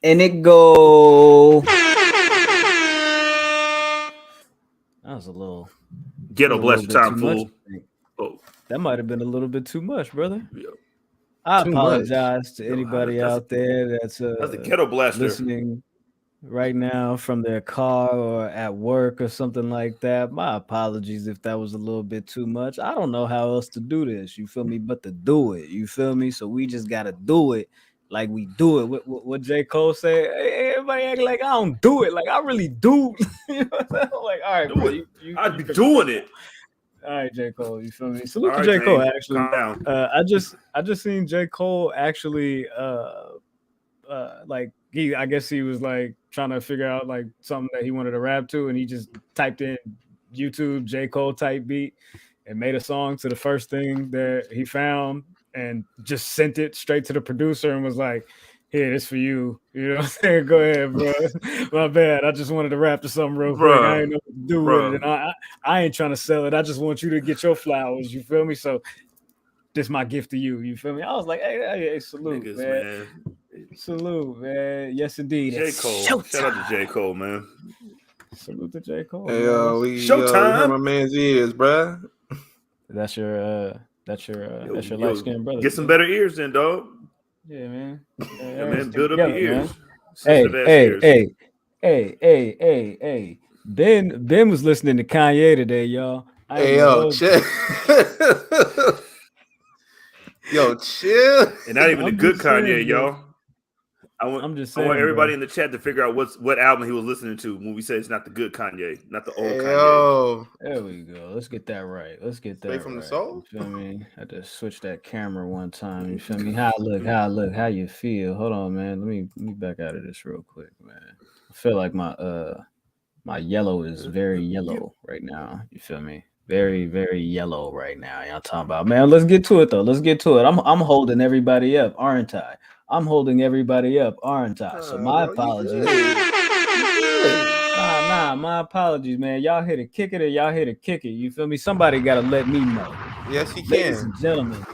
And it go. That was a little Ghetto blaster time, fool. Oh, that might have been a little bit too much, brother. Yeah. I apologize to anybody out there that's the ghetto blaster listening right now from their car or at work or something like that. My apologies if that was a little bit too much. I don't know how else to do this. You feel me? But to do it, you feel me? So we just gotta do it like we do it. What J. Cole said, hey, everybody act like I don't do it. Like I really do. You know what I'm like, all right, bro. I'd be doing it. All right, J. Cole, you feel me? Salute to J. Cole, actually. Calm down. I just seen J. Cole actually like I guess he was like trying to figure out like something that he wanted to rap to, and he just typed in YouTube J. Cole type beat and made a song to the first thing that he found and just sent it straight to the producer and was like, here, this for you. You know what I'm saying? Go ahead, bro. My bad. I just wanted to rap to something real quick. I ain't know what to do with it. And I ain't trying to sell it. I just want you to get your flowers. You feel me? So this is my gift to you. You feel me? I was like, hey, salute, niggas, man. Salute, man. Yes, indeed. J. Cole. Shout out to J. Cole, man. Salute to J. Cole. Hey, showtime. My man's ears, bro. That's your light skinned brother. Get some better ears then, dog. Yeah, man. Yeah, man, build up your ears. Hey. Ben was listening to Kanye today, y'all. Chill. Yo, chill. And not even the good Kanye, y'all. I'm just saying. I want everybody in the chat to figure out what album he was listening to when we said it's not the good Kanye, not the old Kanye. There we go. Let's get that right. Straight from the soul. You feel me? I had to switch that camera one time. You feel me? How I look, how you feel. Hold on, man. Let me back out of this real quick, man. I feel like my yellow is very yellow right now. You feel me? Very, very yellow right now. Y'all talking about, man. Let's get to it though. Let's get to it. I'm holding everybody up, aren't I? I'm holding everybody up, aren't I? So my apologies. My apologies, man. Y'all here to kick it or y'all here to kick it? You feel me? Somebody got to let me know. Yes, you can. Ladies and gentlemen,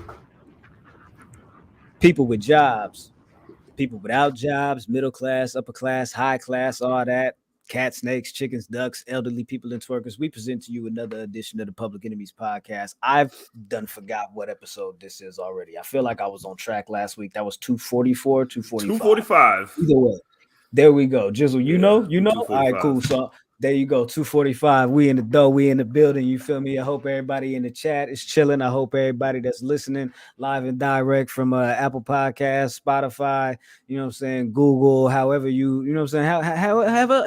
people with jobs, people without jobs, middle class, upper class, high class, all that. Cats, snakes, chickens, ducks, elderly people, and twerkers. We present to you another edition of the Public Enemies podcast. I've done forgot what episode this is already. I feel like I was on track last week. That was 244, 245. Either way. There we go. Jizzle, you know? All right, cool. So there you go. 245. We in the dough. We in the building. You feel me? I hope everybody in the chat is chilling. I hope everybody that's listening live and direct from Apple Podcasts, Spotify, you know what I'm saying, Google, however you know what I'm saying,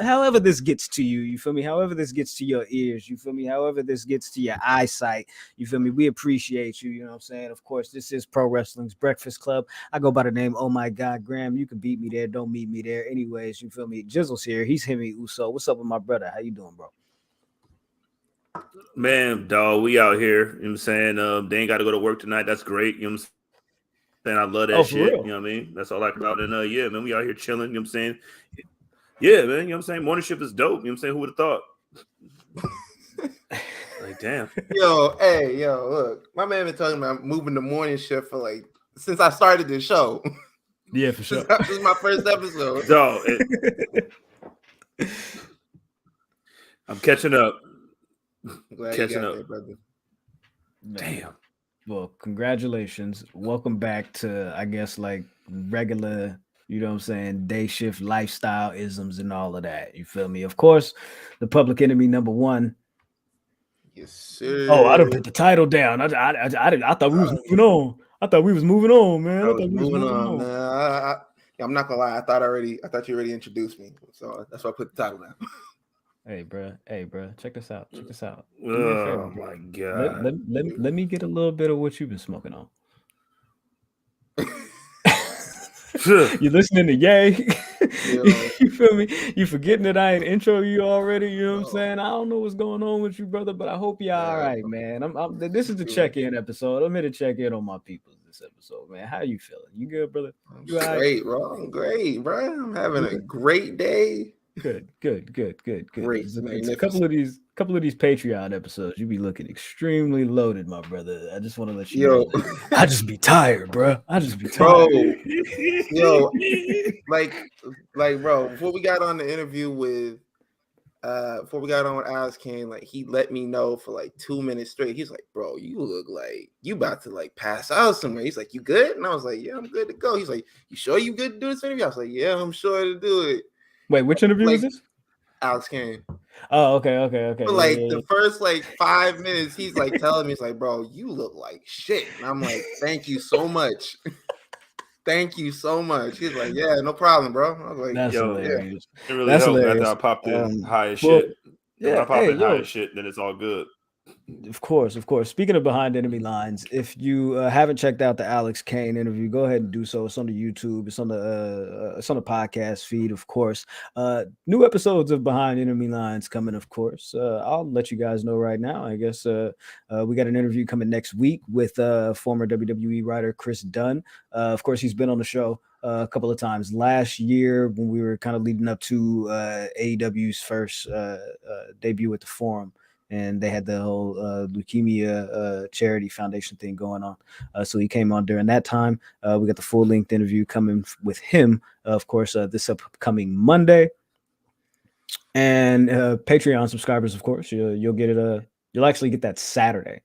however this gets to you, you feel me? However this gets to your ears, you feel me? However this gets to your eyesight, you feel me? We appreciate you, you know what I'm saying? Of course, this is Pro Wrestling's Breakfast Club. I go by the name, oh my God, Graham. You can beat me there. Don't meet me there. Anyways, you feel me? Jizzle's here. He's Hemi Uso. What's up with my brother? How you doing, bro? Man, dog, we out here. You know what I'm saying? They ain't got to go to work tonight. That's great. You know what I'm saying? I love that shit. Real? You know what I mean? That's all I can about. And yeah, man, we out here chilling. You know what I'm saying? Yeah, man. You know what I'm saying? Morning shift is dope. You know what I'm saying? Who would have thought? Like, damn. Yo, look. My man been talking about moving the morning shift for like since I started this show. Yeah, for sure. This is my first episode. Dog, I'm catching up. Catching up, there, brother. Damn. Well, congratulations. Welcome back to, I guess, like regular, you know what I'm saying, day shift lifestyle isms and all of that. You feel me? Of course, the public enemy number one. Yes, sir. Oh, I done put the title down. I thought we was moving on. I thought we was moving on, man. I was moving on. Man. I'm not gonna lie. I thought you already introduced me, so that's why I put the title down. Hey, bro. Check this out. Oh my God. Let me get a little bit of what you've been smoking on. You listening to Yay? You feel me? You forgetting that I ain't intro you already? You know what I'm saying? I don't know what's going on with you, brother, but I hope you're all right, man. This is the check-in episode. I'm here to check in on my people this episode, man. How you feeling? You good, brother? You great, bro. I'm great, bro. I'm having a great day. Good. Great. It's a couple of couple of these Patreon episodes, you be looking extremely loaded, my brother. I just want to let you Yo, know. I just be tired, bro. I just be bro, tired. yo, like, bro. Before we got on the interview with, before we got on with Alex Kane, like he let me know for like 2 minutes straight. He's like, bro, you look like you about to like pass out somewhere. He's like, you good? And I was like, yeah, I'm good to go. He's like, you sure you good to do this interview? I was like, yeah, I'm sure to do it. Wait, which interview Like, was this? Alex Kane. Oh, okay. But like the first like 5 minutes, he's like telling me, he's like, bro, you look like shit. And I'm like, thank you so much. Thank you so much. He's like, yeah, no problem, bro. I was like, That's Yo, hilarious. it really That's helped hilarious. after I popped in high as well, shit. Yeah, When I pop hey, in high yo. as shit, then it's all good. Of course. Speaking of Behind Enemy Lines, if you haven't checked out the Alex Kane interview, go ahead and do so. It's on the YouTube. It's on the podcast feed, of course. New episodes of Behind Enemy Lines coming, of course. I'll let you guys know right now. I guess we got an interview coming next week with former WWE writer Chris Dunn. Of course, he's been on the show a couple of times last year when we were kind of leading up to AEW's first debut at the Forum. And they had the whole leukemia charity foundation thing going on. So he came on during that time. We got the full-length interview coming with him, of course, this upcoming Monday. And Patreon subscribers, of course, you'll get it. You'll actually get that Saturday.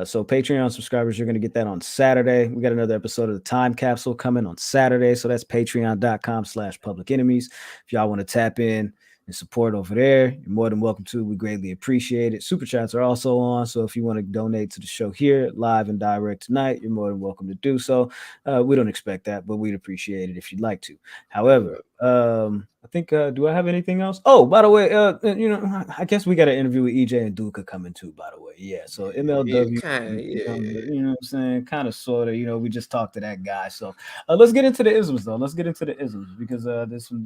So Patreon subscribers, you're going to get that on Saturday. We got another episode of the Time Capsule coming on Saturday. So that's patreon.com/public enemies. If y'all want to tap in and support over there, you're more than welcome to. We greatly appreciate it. Super chats are also on, so if you want to donate to the show here live and direct tonight, you're more than welcome to do so. We don't expect that, but we'd appreciate it if you'd like to. However, I think do I have anything else? Oh, by the way, I guess we got an interview with EJ and Duca coming too, by the way. Yeah, so MLW, you know what I'm saying, kind of sort of, we just talked to that guy. So let's get into the isms though. Let's get into the isms because there's some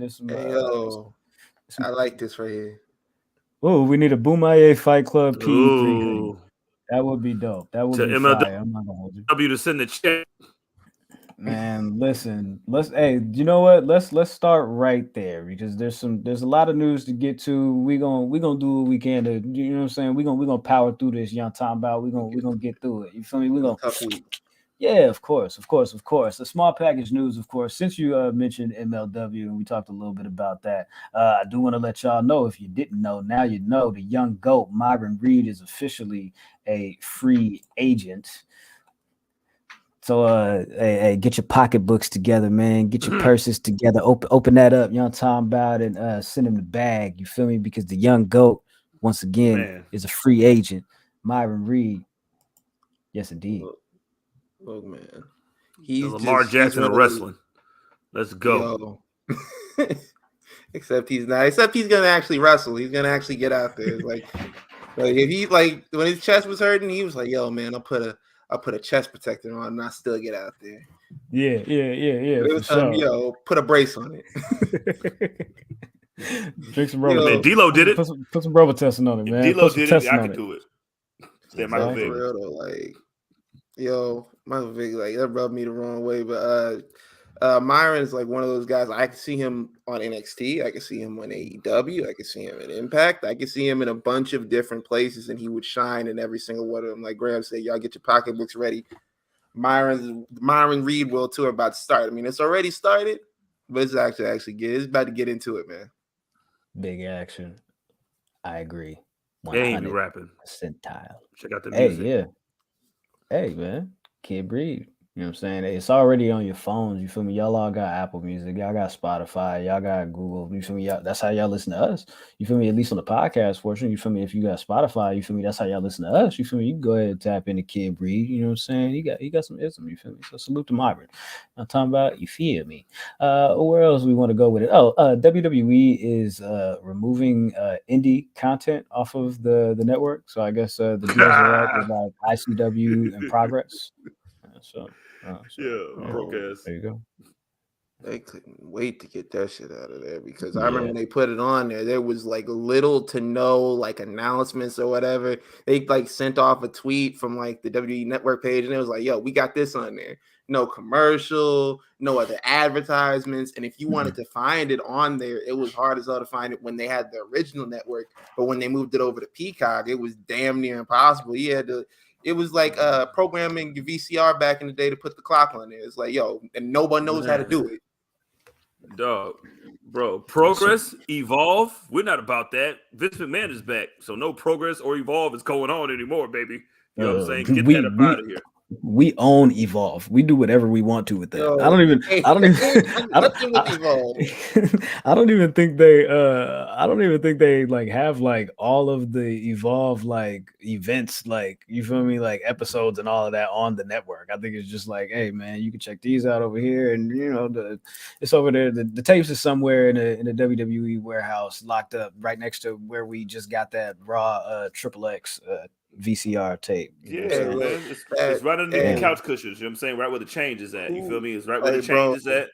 I like this right here. Oh, we need a Boomaye Fight Club P3. That would be dope. That would be MLW, fire. I'm not gonna hold you. W to send the check. Man, listen. You know what? Let's start right there because there's a lot of news to get to. We gonna do what we can to, you know what I'm saying? We gonna power through this. You know what I'm talking about? We gonna get through it. You feel me? We gonna tough week. Yeah, of course. The small package news, of course. Since you mentioned MLW and we talked a little bit about that, I do want to let y'all know, if you didn't know, now you know, the young GOAT, Myron Reed, is officially a free agent. So, hey, get your pocketbooks together, man. Get your purses together. Open that up. You know what I'm talking about? And send him the bag. You feel me? Because the young GOAT, once again, is a free agent. Myron Reed. Yes, indeed. Look, man. He's Lamar Jackson of wrestling. Let's go. Except he's not. Except he's gonna actually wrestle. He's gonna actually get out there. It's like if he when his chest was hurting, he was like, "Yo, man, I'll put a chest protector on and I still get out there." Yeah. It was telling me, "Yo, put a brace on it." Drink some Robo. Man, D-Lo did it. Put some Robitussin on it, man. D-Lo did it. I can do it. Yeah, for real though, like, yo, Michael Vick, like that rubbed me the wrong way, but Myron is like one of those guys. I can see him on NXT. I can see him on AEW. I can see him in Impact. I can see him in a bunch of different places, and he would shine in every single one of them. Like Graham said, y'all get your pocketbooks ready. Myron Reed World Tour about to start. I mean, it's already started, but it's it's about to get into it, man. Big action. I agree. They ain't be rapping. Percentile. Check out the music. Hey, yeah. Hey, man. Kid Breed. You know what I'm saying? It's already on your phones. You feel me? Y'all all got Apple Music. Y'all got Spotify. Y'all got Google. You feel me? That's how y'all listen to us. You feel me? At least on the podcast portion. You feel me? If you got Spotify, you feel me? That's how y'all listen to us. You feel me? You can go ahead and tap into Kid Breed. You know what I'm saying? He got some ism. You feel me? So salute to Myron. I'm talking about, you feel me? Where else we want to go with it? WWE is removing indie content off of the network. So I guess the deals are up with like ICW and Progress. Broke ass. There you go. They couldn't wait to get that shit out of there because I remember when they put it on there was like little to no like announcements or whatever. They like sent off a tweet from like the WWE Network page and it was like, yo, we got this on there. No commercial, no other advertisements. And if you wanted to find it on there, it was hard as hell to find it when they had the original network. But when they moved it over to Peacock, it was damn near impossible. You had to. It was like programming your VCR back in the day to put the clock on there. It's like, yo, and nobody knows how to do it. Dog, bro, progress, evolve. We're not about that. Vince McMahon is back, so no progress or evolve is going on anymore, baby. You know what I'm saying? Get that up out of here. We own Evolve. We do whatever we want to with that. Yo, I don't even think they like have like all of the Evolve like events, like you feel me, like episodes and all of that on the network. I think it's just like, hey man, you can check these out over here, and you know it's over there. The tapes is somewhere in the WWE warehouse, locked up right next to where we just got that Raw XXX VCR tape. Yeah, man. It's right underneath the couch cushions. You know what I'm saying? Right where the change is at. You feel me? It's right where the change is at.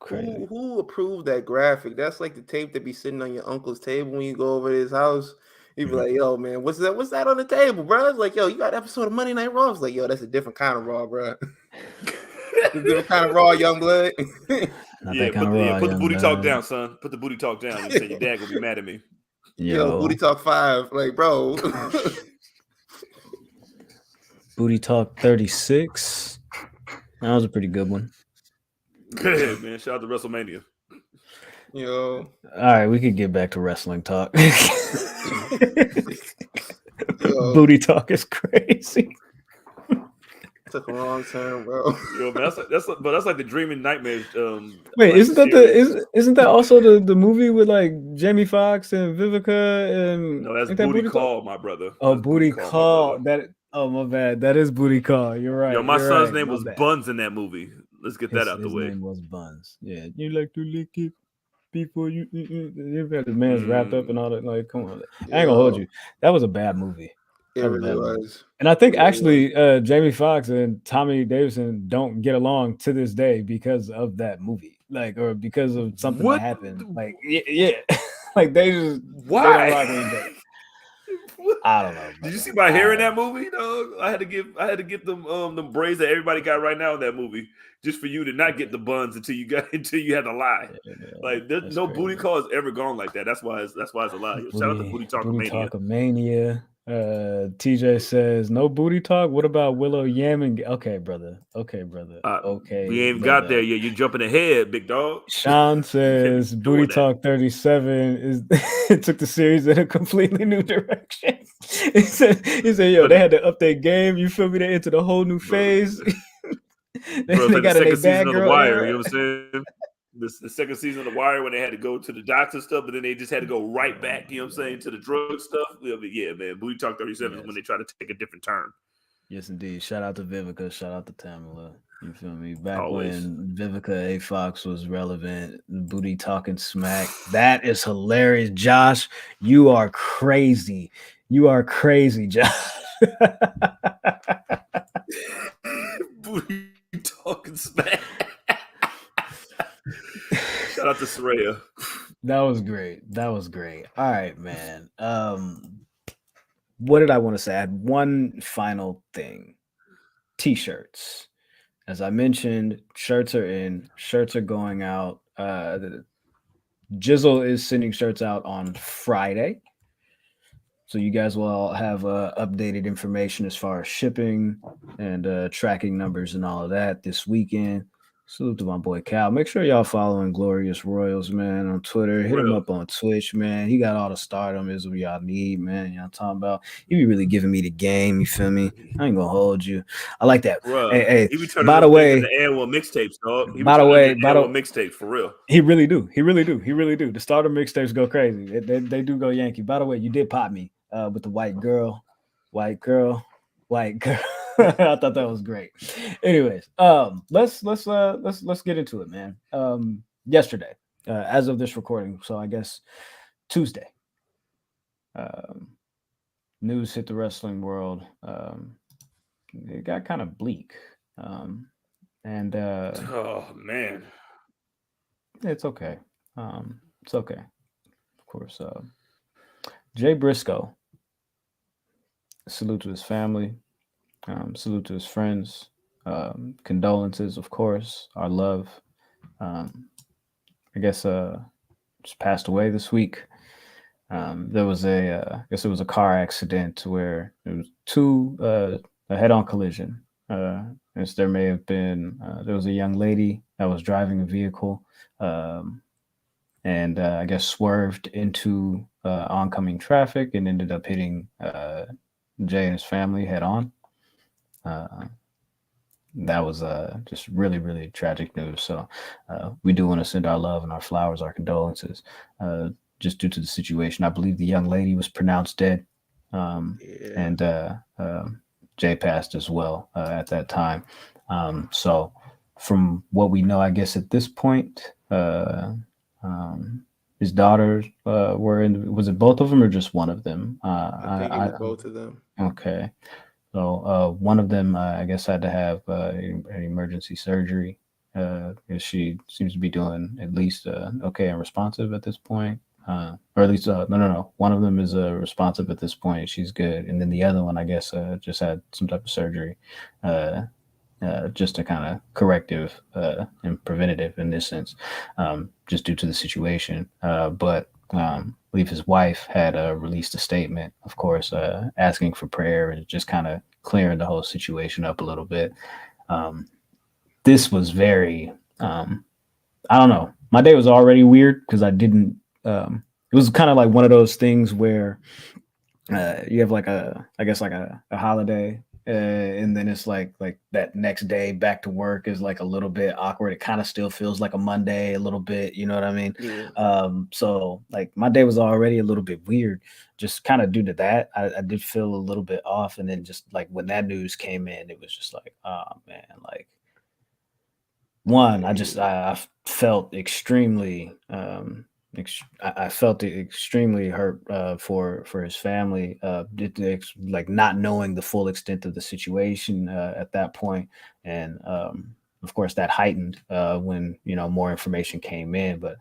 Who approved that graphic? That's like the tape that be sitting on your uncle's table when you go over to his house. He'd be like, yo, man, what's that on the table, bro? It's like, yo, you got an episode of Monday Night Raw. It's like, yo, that's a different kind of Raw, bro. It's a different kind of Raw, young blood. Put the booty talk down, son. Put the booty talk down. You say your dad gonna be mad at me. Yo, Booty Talk 5, like, bro. Booty Talk 36. That was a pretty good one. Good, man. Shout out to WrestleMania. Yo. All right, we could get back to wrestling talk. Booty Talk is crazy. Took a long turn, bro. Yo, man, that's like the dream and nightmares. Wait, isn't that also the movie with like Jamie Foxx and Vivica and no, that's Booty Call, my brother. Oh, that's Booty Call. My bad. That is Booty Call. You're right. Yo, my son's name was Buns in that movie. Let's get that out the way. His name was Buns. Yeah, you like to lick it before you. You've got the man's wrapped up and all that. Like, come on, I ain't gonna hold you. That was a bad movie. It really was. And I think actually Jamie Foxx and Tommy Davidson don't get along to this day because of that movie, like, or because of something that happened. Like, yeah. Like they just why? I don't know. Did you see my hair in that movie? Dog? I had to get them braids that everybody got right now in that movie, just for you to not get the buns until you had to lie. Yeah, like there's no crazy. Booty call has ever gone like that. That's why it's a lie. Shout out to Booty Talkamania. TJ says no booty talk. What about Willow Yam? Okay, brother. Okay. We ain't got there yet. You're jumping ahead, big dog. Sean says Booty Talk 37 it took the series in a completely new direction. He said, yo, they had to update game. You feel me? They entered a whole new phase. They got the second season of The Wire. You know what I'm saying? The second season of The Wire when they had to go to the doctor stuff, but then they just had to go right back, you know what I'm saying, to the drug stuff. Yeah, man. Booty Talk 37 is when they try to take a different turn. Yes, indeed. Shout out to Vivica. Shout out to Tamala. You feel me? Back when Vivica A. Fox was relevant, Booty Talking Smack. That is hilarious. Josh, you are crazy. You are crazy, Josh. Booty Talking Smack. Shout out to Soraya. That was great. All right, man. What did I want to say? I had one final thing. T-shirts. As I mentioned, shirts are in. Shirts are going out. Jizzle is sending shirts out on Friday. So you guys will all have updated information as far as shipping and tracking numbers and all of that this weekend. Salute to my boy Cal. Make sure y'all following Glorious Royals, man, on Twitter. Hit him up on Twitch, man. He got all the stardom is what y'all need, man. You know what I'm talking about? He be really giving me the game, you feel me? I ain't gonna hold you. I like that. Bruh, hey, he be turning by the way, the annual mixtapes, dog. By the way, mixtapes for real. He really do. The starter mixtapes go crazy. They do go Yankee. By the way, you did pop me with the white girl. I thought that was great. Anyways, let's get into it, man. Yesterday, as of this recording, so I guess Tuesday, news hit the wrestling world. It got kind of bleak. And oh man, it's okay. It's okay. Of course. Jay Briscoe. Salute to his family. Salute to his friends. Condolences, of course. Our love. Um, I guess just passed away this week. There was I guess it was a car accident where it was a head-on collision. As there may have been, there was a young lady that was driving a vehicle, um, and I guess swerved into oncoming traffic and ended up hitting Jay and his family head on. Uh, that was just really, really tragic news. So we do want to send our love and our flowers, our condolences, just due to the situation. I believe the young lady was pronounced dead, and Jay passed as well at that time. So from what we know, I guess at this point, his daughters were in. Was it both of them or just one of them? I think it was both of them. Okay. So one of them, I guess, had to have an emergency surgery. She seems to be doing at least okay and responsive at this point. Or at least, no. One of them is responsive at this point. She's good. And then the other one, I guess, just had some type of surgery, just a kind of corrective and preventative in this sense, just due to the situation. But I believe his wife had released a statement, of course, asking for prayer and just kind of clearing the whole situation up a little bit. This was very, I don't know. My day was already weird because I didn't. It was kind of like one of those things where you have like I guess like a holiday, and then it's like that next day back to work is like a little bit awkward. It kind of still feels like a Monday a little bit, you know what I mean? Yeah. So like my day was already a little bit weird, just kind of due to that. I did feel a little bit off, and then just like when that news came in, it was just like, oh man, like one, I felt extremely I felt extremely hurt for his family, like not knowing the full extent of the situation at that point, and of course that heightened when more information came in. But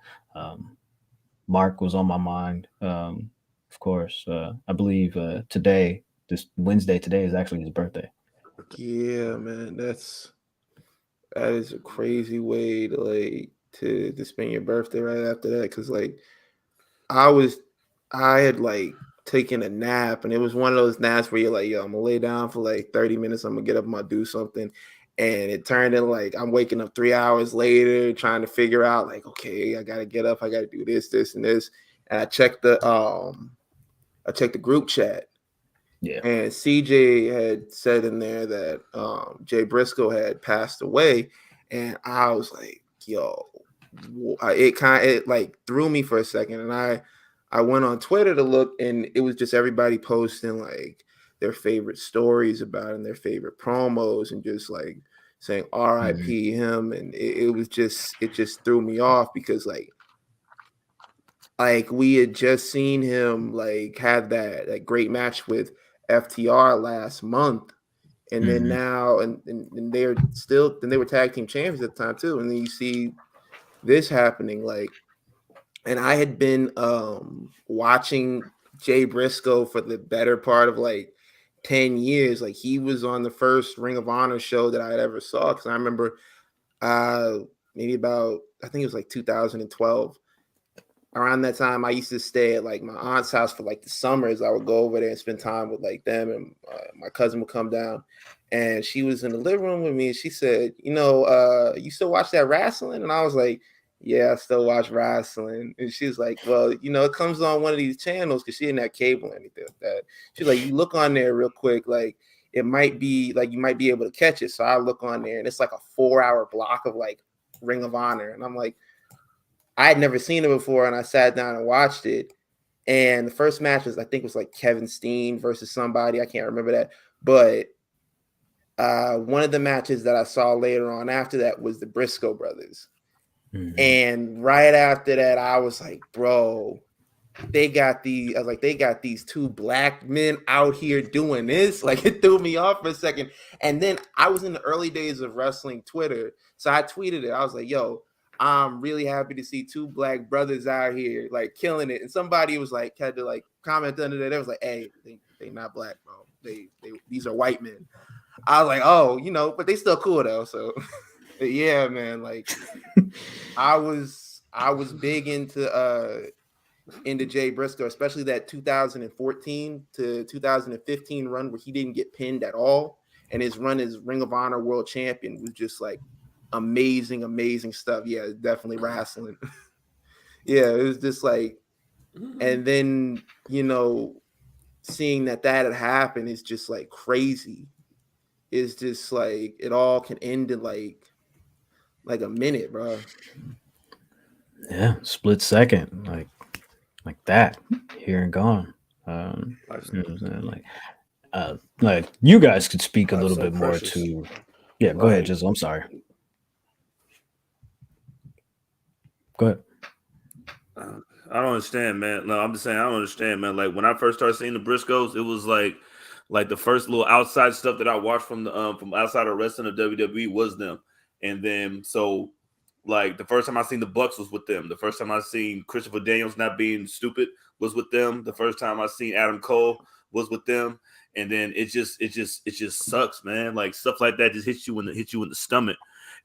Mark was on my mind, of course. I believe today, this Wednesday, today is actually his birthday. Yeah, man, that is a crazy way to to spend your birthday right after that. Because like I had like taken a nap, and it was one of those naps where you're like, yo, I'm gonna lay down for like 30 minutes. I'm gonna get up, I'm gonna do something. And it turned into like I'm waking up 3 hours later trying to figure out like, okay, I gotta get up, I gotta do this, and this. And I checked the group chat. Yeah. And CJ had said in there that Jay Briscoe had passed away, and I was like, "Yo," it like threw me for a second, and I went on Twitter to look, and it was just everybody posting like their favorite stories about it and their favorite promos, and just like saying "R.I.P. him," and it just threw me off because like we had just seen him like have that great match with FTR last month, and then now and they're still, then they were tag team champions at the time too, and then you see this happening. Like, and I had been watching Jay Briscoe for the better part of like 10 years. Like he was on the first Ring of Honor show that I had ever saw, because I remember maybe about, I think it was like 2012. Around that time, I used to stay at like my aunt's house for like the summers. I would go over there and spend time with like them, and my cousin would come down, and she was in the living room with me, and she said, you still watch that wrestling? And I was like, yeah, I still watch wrestling. And she's like, well, it comes on one of these channels, because she didn't have cable or anything like that. She's like, you look on there real quick, like it might be like you might be able to catch it. So I look on there, and it's like a 4-hour block of like Ring of Honor, and I'm like, I had never seen it before, and I sat down and watched it. And the first match was, I think it was like Kevin Steen versus somebody. I can't remember that. But one of the matches that I saw later on after that was the Briscoe brothers. And right after that, I was like, bro, they got these two black men out here doing this. Like, it threw me off for a second. And then I was in the early days of wrestling Twitter, so I tweeted it. I was like, yo, I'm really happy to see two black brothers out here like killing it. And somebody was like, had to like comment under that. It was like, hey, they not black, bro. These are white men. I was like, oh, but they still cool though. So yeah, man. Like, I was big into Jay Briscoe, especially that 2014 to 2015 run where he didn't get pinned at all, and his run as Ring of Honor World Champion was just like amazing stuff. Yeah, definitely wrestling. Yeah, it was just like, and then seeing that had happened is just like crazy. It's just like it all can end in like a minute, bro. Yeah, split second, like that, here and gone. Like you guys could speak a little bit more to. Yeah, go ahead, Jizzle. I'm sorry. Go ahead. I don't understand, man. No, I'm just saying I don't understand, man. Like when I first started seeing the Briscoes, it was like the first little outside stuff that I watched from the from outside of wrestling of WWE was them, and then so like the first time I seen the Bucks was with them. The first time I seen Christopher Daniels not being stupid was with them. The first time I seen Adam Cole was with them, and then it just sucks, man. Like stuff like that just hits you in the stomach.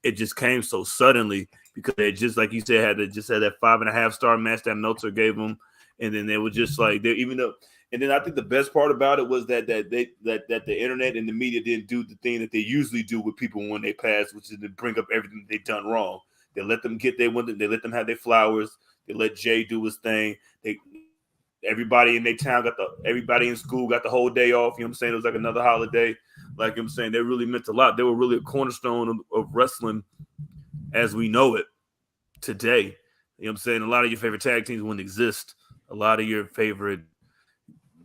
It just came so suddenly because they just, like you said, had that 5.5-star match that Meltzer gave them, and then they were just like and then I think the best part about it was that the internet and the media didn't do the thing that they usually do with people when they pass, which is to bring up everything they've done wrong. They let them get their they let them have their flowers. They let Jay do his thing. Everybody in their town everybody in school got the whole day off. You know what I'm saying? It was like another holiday. Like I'm saying, they really meant a lot. They were really a cornerstone of wrestling as we know it today. You know what I'm saying? A lot of your favorite tag teams wouldn't exist. A lot of your favorite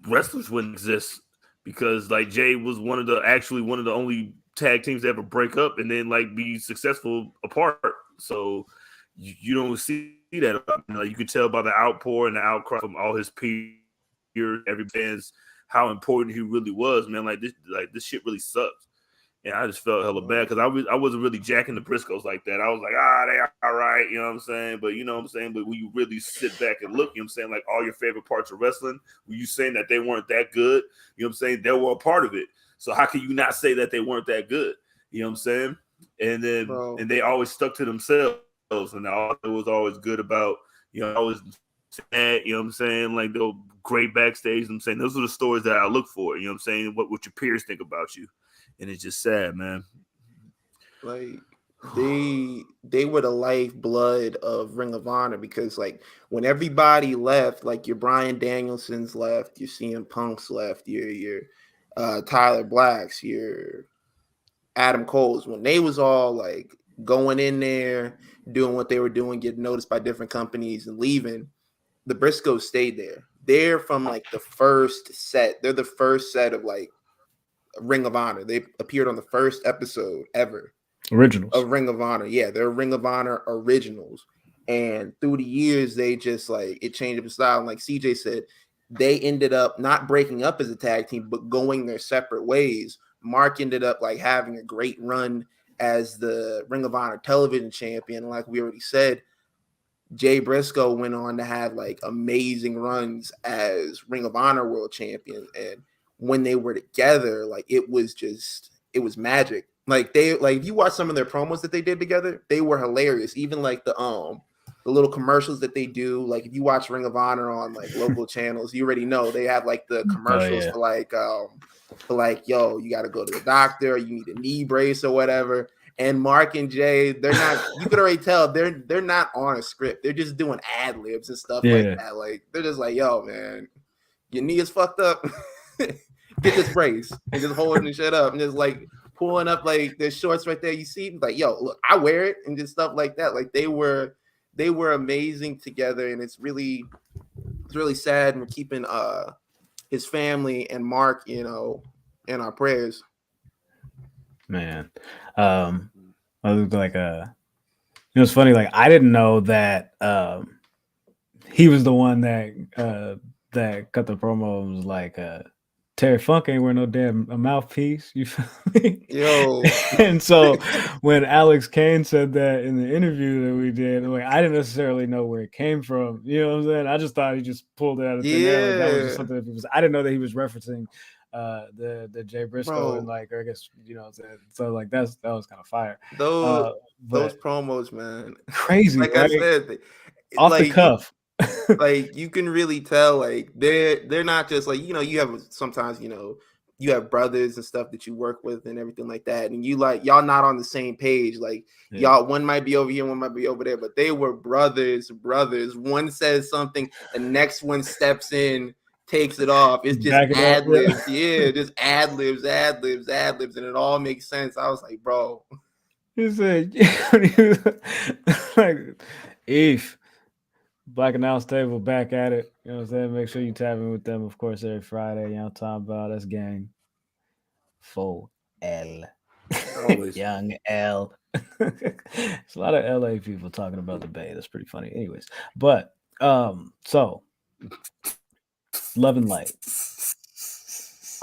wrestlers wouldn't exist because like Jay was one of the only tag teams to ever break up and then like be successful apart. So you don't see that. You can tell by the outpour and the outcry from all his peers, every band's how important he really was, man. Like this shit really sucks. And I just felt hella bad because I wasn't really jacking the Briscoes like that. I was like, they all right, you know what I'm saying? But you know what I'm saying? But when you really sit back and look, you know what I'm saying, like all your favorite parts of wrestling, were you saying that they weren't that good? You know what I'm saying? They were a part of it. So how can you not say that they weren't that good? You know what I'm saying? And then and they always stuck to themselves. And all it was always good about, always sad, you know what I'm saying? Like they were great backstage. You know what I'm saying? Those are the stories that I look for, you know what I'm saying? What your peers think about you. And it's just sad, man. Like they were the lifeblood of Ring of Honor because like when everybody left, like your Bryan Danielsons left, your CM Punks left, your Tyler Blacks, your Adam Cole's, when they was all like going in there, doing what they were doing, getting noticed by different companies and leaving, the Briscoes stayed there. They're from like the first set. They're the first set of like Ring of Honor. They appeared on the first episode ever. Originals. Of Ring of Honor. Yeah, they're Ring of Honor originals. And through the years, they just like it changed up the style. And like CJ said, they ended up not breaking up as a tag team, but going their separate ways. Mark ended up like having a great run as the Ring of Honor television champion. Like we already said, Jay Briscoe went on to have like amazing runs as Ring of Honor world champion. And when they were together, like it was magic. Like if you watch some of their promos that they did together, they were hilarious. Even like the little commercials that they do. Like if you watch Ring of Honor on like local channels, you already know they have like the commercials for like, yo, you got to go to the doctor, you need a knee brace or whatever. And Mark and Jay, they're not. You could already tell they're not on a script. They're just doing ad libs and stuff like that. Like they're just like, yo, man, your knee is fucked up. Get this brace and just holding the shit up and just like pulling up like the shorts right there. You see, like, yo, look, I wear it and just stuff like that. Like they were amazing together, and it's really sad. And we're keeping his family and Mark, in our prayers. Man, I was like, it's funny. Like I didn't know that he was the one that cut the promo and was like, Terry Funk ain't wearing no damn a mouthpiece. You feel me? Yo. And so when Alex Kane said that in the interview that we did, like I didn't necessarily know where it came from. You know what I'm saying? I just thought he just pulled it out of thin air. Like that was just something that was. I didn't know that he was referencing the Jay Briscoe and like, or I guess so like that was kind of fire. Those promos, man, crazy. Like right? I said, off the cuff. Like you can really tell, like they're not just like, you have sometimes, you have brothers and stuff that you work with and everything like that, and you like y'all not on the same page. Like y'all, one might be over here, one might be over there, but they were brothers. One says something, the next one steps in, takes it off. It's just ad libs, just ad libs, and it all makes sense. I was like, bro. He said, like, if Black Announce Table back at it, you know what I'm saying? Make sure you tap in with them, of course, every Friday. You know what I'm talking about? That's gang. 4L. Always. Young L. It's a lot of LA people talking about the Bay. That's pretty funny. Anyways, but so Love and Light.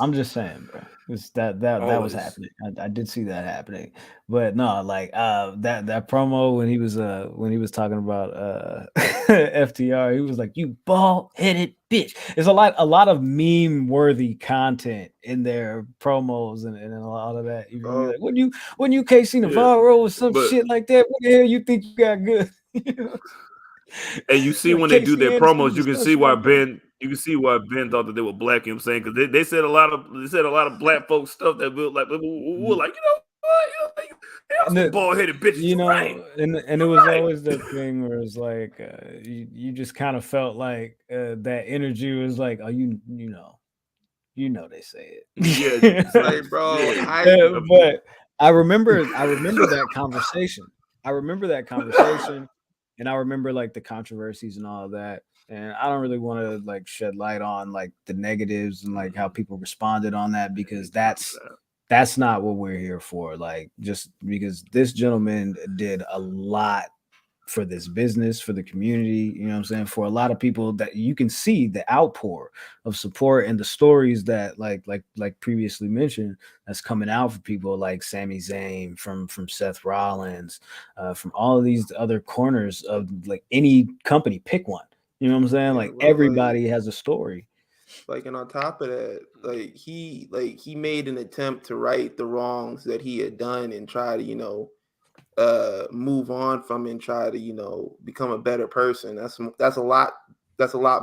I'm just saying, bro. It's that was happening. I did see that happening, but no, like that promo when he was talking about FTR, he was like, "You bald-headed bitch." There's a lot of meme-worthy content in their promos and a lot of that. You like, when you KC Navarro or some shit like that, what the hell you think you got good? And you see when they do their promos, you can see why Ben. You can see why Ben thought that they were black. You know what I'm saying? Because they said a lot of black folks stuff that we like what, bald-headed bitches, right? And it was always that thing where it's like you just kind of felt like that energy was like, oh, you know they say it. Yeah, like, bro. But I remember that conversation. And I remember like the controversies and all of that. And I don't really want to like shed light on like the negatives and like how people responded on that, because that's not what we're here for. Like, just because this gentleman did a lot for this business, for the community, you know what I'm saying? For a lot of people, that you can see the outpour of support and the stories that like previously mentioned, that's coming out for people like Sami Zayn, from Seth Rollins, from all of these other corners of like any company, pick one. You know what I'm saying? Like everybody has a story. Like, and on top of that, like he made an attempt to right the wrongs that he had done and try to, move on from and try to, become a better person. That's a lot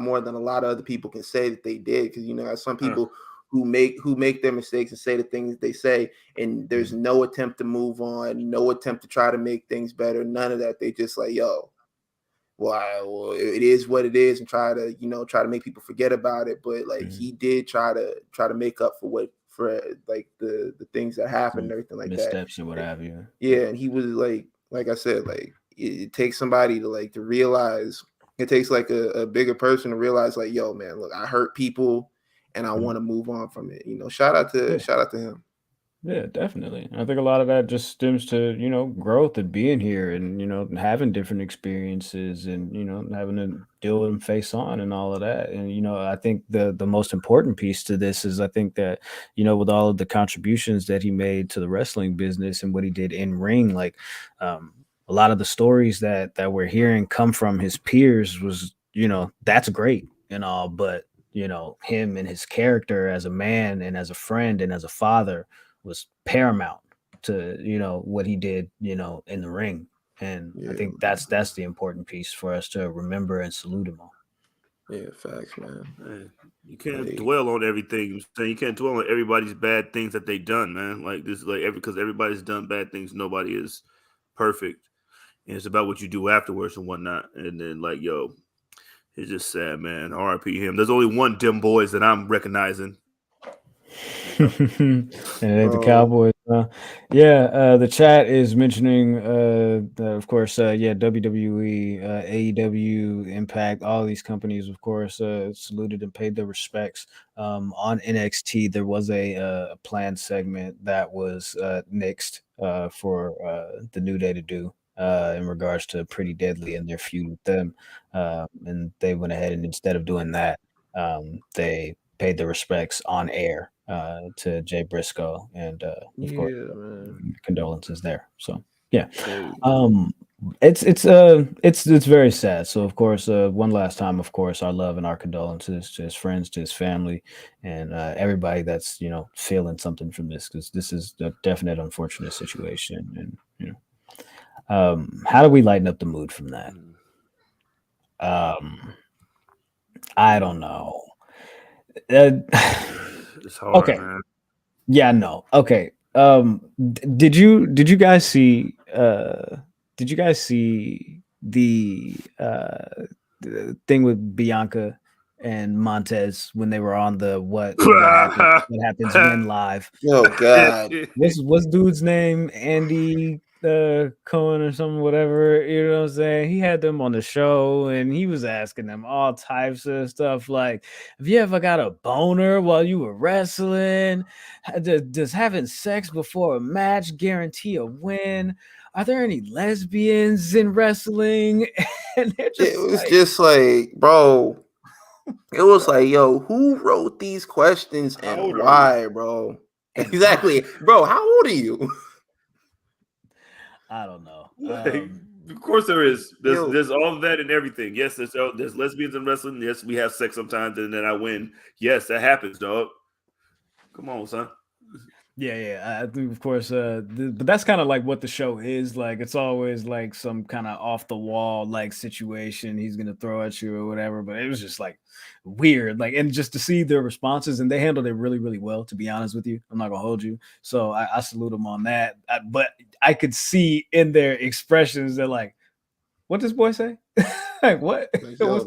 more than a lot of other people can say that they did. Because, some people who make their mistakes and say the things that they say, and there's no attempt to move on, no attempt to try to make things better, none of that. They just like, yo, well, it is what it is, and try to make people forget about it. But like he did try to make up for like the things that happened and everything like missteps that. Missteps and what have you. Yeah, and he was like I said, like it takes somebody to realize. It takes like a bigger person to realize, like, yo, man, look, I hurt people, and I want to move on from it. Shout out to him. Yeah, definitely. I think a lot of that just stems to, growth and being here and, having different experiences and, having to deal with them face on and all of that. And, I think the most important piece to this is I think that, with all of the contributions that he made to the wrestling business and what he did in ring, like a lot of the stories that we're hearing come from his peers was, that's great and all, but, him and his character as a man and as a friend and as a father was paramount to what he did in the ring. And I think that's the important piece for us to remember and salute him on. Yeah, facts, man. You can't dwell on everything. You can't dwell on everybody's bad things that they done, man. Like this, because everybody's done bad things. Nobody is perfect, and it's about what you do afterwards and whatnot. And then it's just sad, man. R.I.P. him. There's only one Dim Boys that I'm recognizing. And it ain't the Cowboys. The chat is mentioning, of course, WWE, AEW, Impact, all these companies, of course, saluted and paid their respects. On NXT, there was a planned segment that was nixed for the New Day to do. in regards to Pretty Deadly and their feud with them. And they went ahead and instead of doing that, they paid the respects on air to Jay Briscoe, and of course, condolences there. So yeah, it's very sad. So of course, one last time, of course, our love and our condolences to his friends, to his family, and everybody that's feeling something from this, because this is a definite unfortunate situation. And how do we lighten up the mood from that? I don't know. It's hard, okay. Man. Yeah, no. Okay. Did you guys see the thing with Bianca and Montez when they were on the what happens when live? Oh God. What's dude's name? Andy Cohen or something, whatever. You know what I'm saying? He had them on the show and he was asking them all types of stuff like, have you ever got a boner while you were wrestling? Does having sex before a match guarantee a win? Are there any lesbians in wrestling? And it was just like, bro. It was like, yo, who wrote these questions and why, bro? Exactly, bro. How old are you? I don't know. Of course, there is. There's all of that and everything. Yes, there's lesbians in wrestling. Yes, we have sex sometimes, and then I win. Yes, that happens, dog. Come on, son. Yeah. I think, of course, but that's kind of like what the show is. Like, it's always like some kind of off the wall like situation he's gonna throw at you or whatever. But it was just like weird, like, and just to see their responses, and they handled it really, really well. To be honest with you, I'm not gonna hold you. So I salute them on that. But I could see in their expressions, they're like, "What does boy say? Like what? Bro,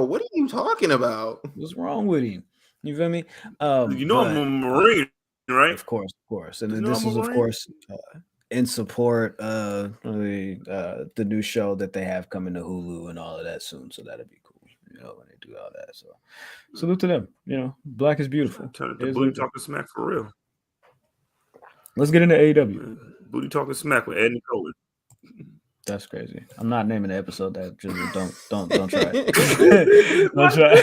what are you talking about? What's wrong with him? You feel me? I'm a Marine." Right, of course, and then this is, of course, in support of the new show that they have coming to Hulu and all of that soon. So that'd be cool, when they do all that. So salute to them. Black is beautiful. Turn it to booty talking smack for real. Let's get into AEW. Booty talking smack with Eddie Cohen. That's crazy. I'm not naming the episode that. Just don't try it. Don't try.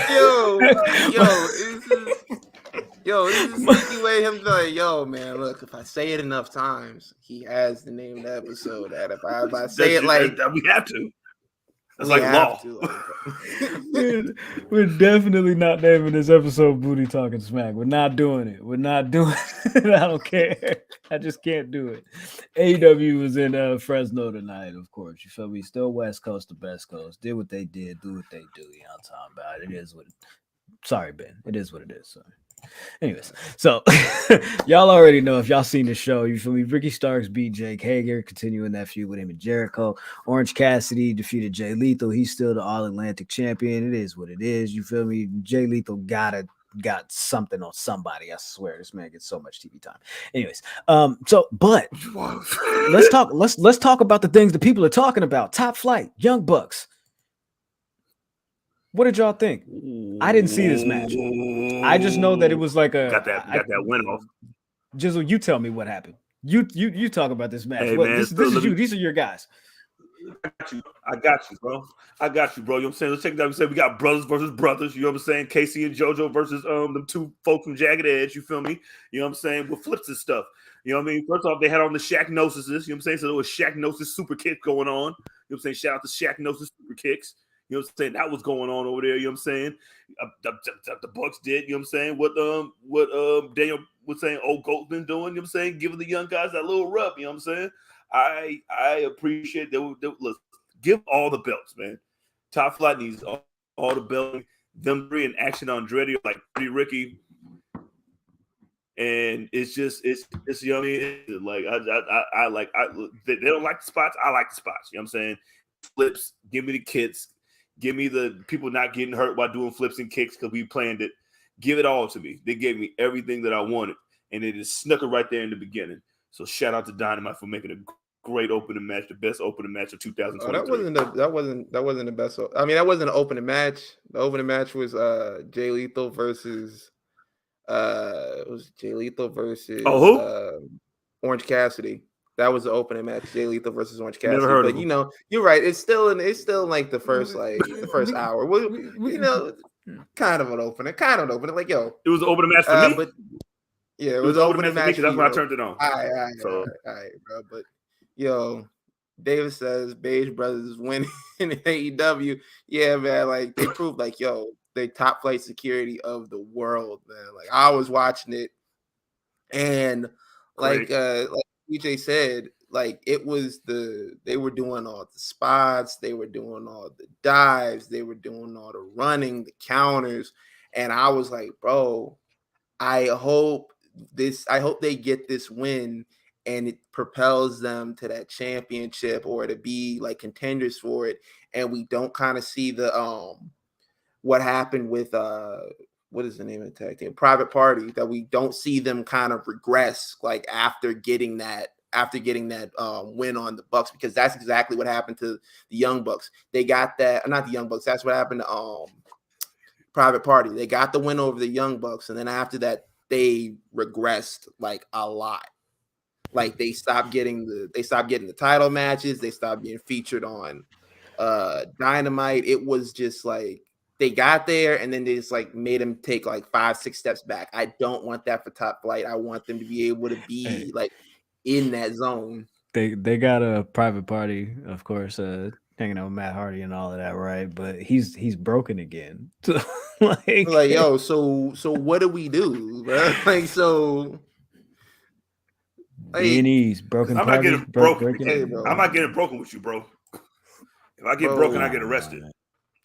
Yo, this is a sneaky way him to like, yo, man, look, if I say it enough times, he has to name the episode. That if I say it like we have to. That's like law. We're definitely not naming this episode Booty Talking Smack. We're not doing it. I don't care. I just can't do it. AEW was in Fresno tonight, of course. You feel me? Still West Coast to Best Coast. Did what they did. Do what they do. You know what I'm talking about? It is what Sorry, Ben. It is what it is. Sorry. Anyways, so y'all already know, if y'all seen the show, you feel me? Ricky Starks beat Jake Hager, continuing that feud with him and Jericho. Orange Cassidy defeated Jay Lethal. He's still the All-Atlantic champion. It is what it is. You feel me? Jay Lethal got something on somebody. I swear, this man gets so much TV time. Anyways, but let's talk about the things that people are talking about. Top Flight, Young Bucks. What did y'all think? I didn't see this match. I just know that it was like got that win off. Jizzle, you tell me what happened. You talk about this match. Hey, man, this is you. These are your guys. I got you, bro. You know what I'm saying? Let's check it out. We said we got brothers versus brothers. You know what I'm saying? Casey and JoJo versus them two folk from Jagged Edge. You feel me? You know what I'm saying? With flips and stuff. You know what I mean? First off, they had on the Shaq Gnosis. You know what I'm saying? So there was Shaq Gnosis super kick going on. You know what I'm saying? Shout out to Shaq Gnosis super kicks. You know what I'm saying? That was going on over there. You know what I'm saying? The Bucks did. You know what I'm saying? What Daniel was saying, old Gold's been doing. You know what I'm saying? Giving the young guys that little rub. You know what I'm saying? I appreciate that. Look, give all the belts, man. Top Flight needs all the belts. Them three in Action Andretti, like Pretty Ricky. And it's yummy. Like they don't like the spots. I like the spots. You know what I'm saying? Flips. Give me the kits. Give me the people not getting hurt while doing flips and kicks because we planned it. Give it all to me. They gave me everything that I wanted, and it is snuck it right there in the beginning. So shout out to Dynamite for making a great opening match, the best opening match of 2023. That wasn't the best. I mean, that wasn't an opening match. The opening match was Jay Lethal versus Orange Cassidy. That was the opening match, Jay Lethal versus Orange Never Cassidy. heard But of him. you know, you're right. It's still like the first hour. You know, kind of an opener. Like, yo, it was an opening match for me. But yeah, it was was an opening match because that's when I turned it on. All right, bro. But yo, David says Beige Brothers winning in AEW. Yeah, man. Like they proved, like, yo, they top flight security of the world, man. Like I was watching it, and like DJ said, like it was they were doing all the spots, they were doing all the dives, they were doing all the running, the counters, and I was like, bro, I hope they get this win and it propels them to that championship or to be like contenders for it, and we don't kind of see the what happened with what is the name of the tag team? Private Party, that we don't see them kind of regress like after getting that win on the Bucks, because that's exactly what happened to the Young Bucks. They got that, not the Young Bucks. That's what happened to Private Party. They got the win over the Young Bucks, and then after that, they regressed like a lot. Like they stopped getting the title matches. They stopped being featured on Dynamite. It was just like they got there and then they just like made them take like 5-6 steps back. I don't want that for Top Flight. I want them to be able to be like in that zone. They got a Private Party, of course, hanging out with Matt Hardy and all of that, right? But he's broken again. like yo, so what do we do, bro? Like so. B&E's broken. I'm not getting broken. I'm not getting broken with you, bro. If I get broken, I get arrested.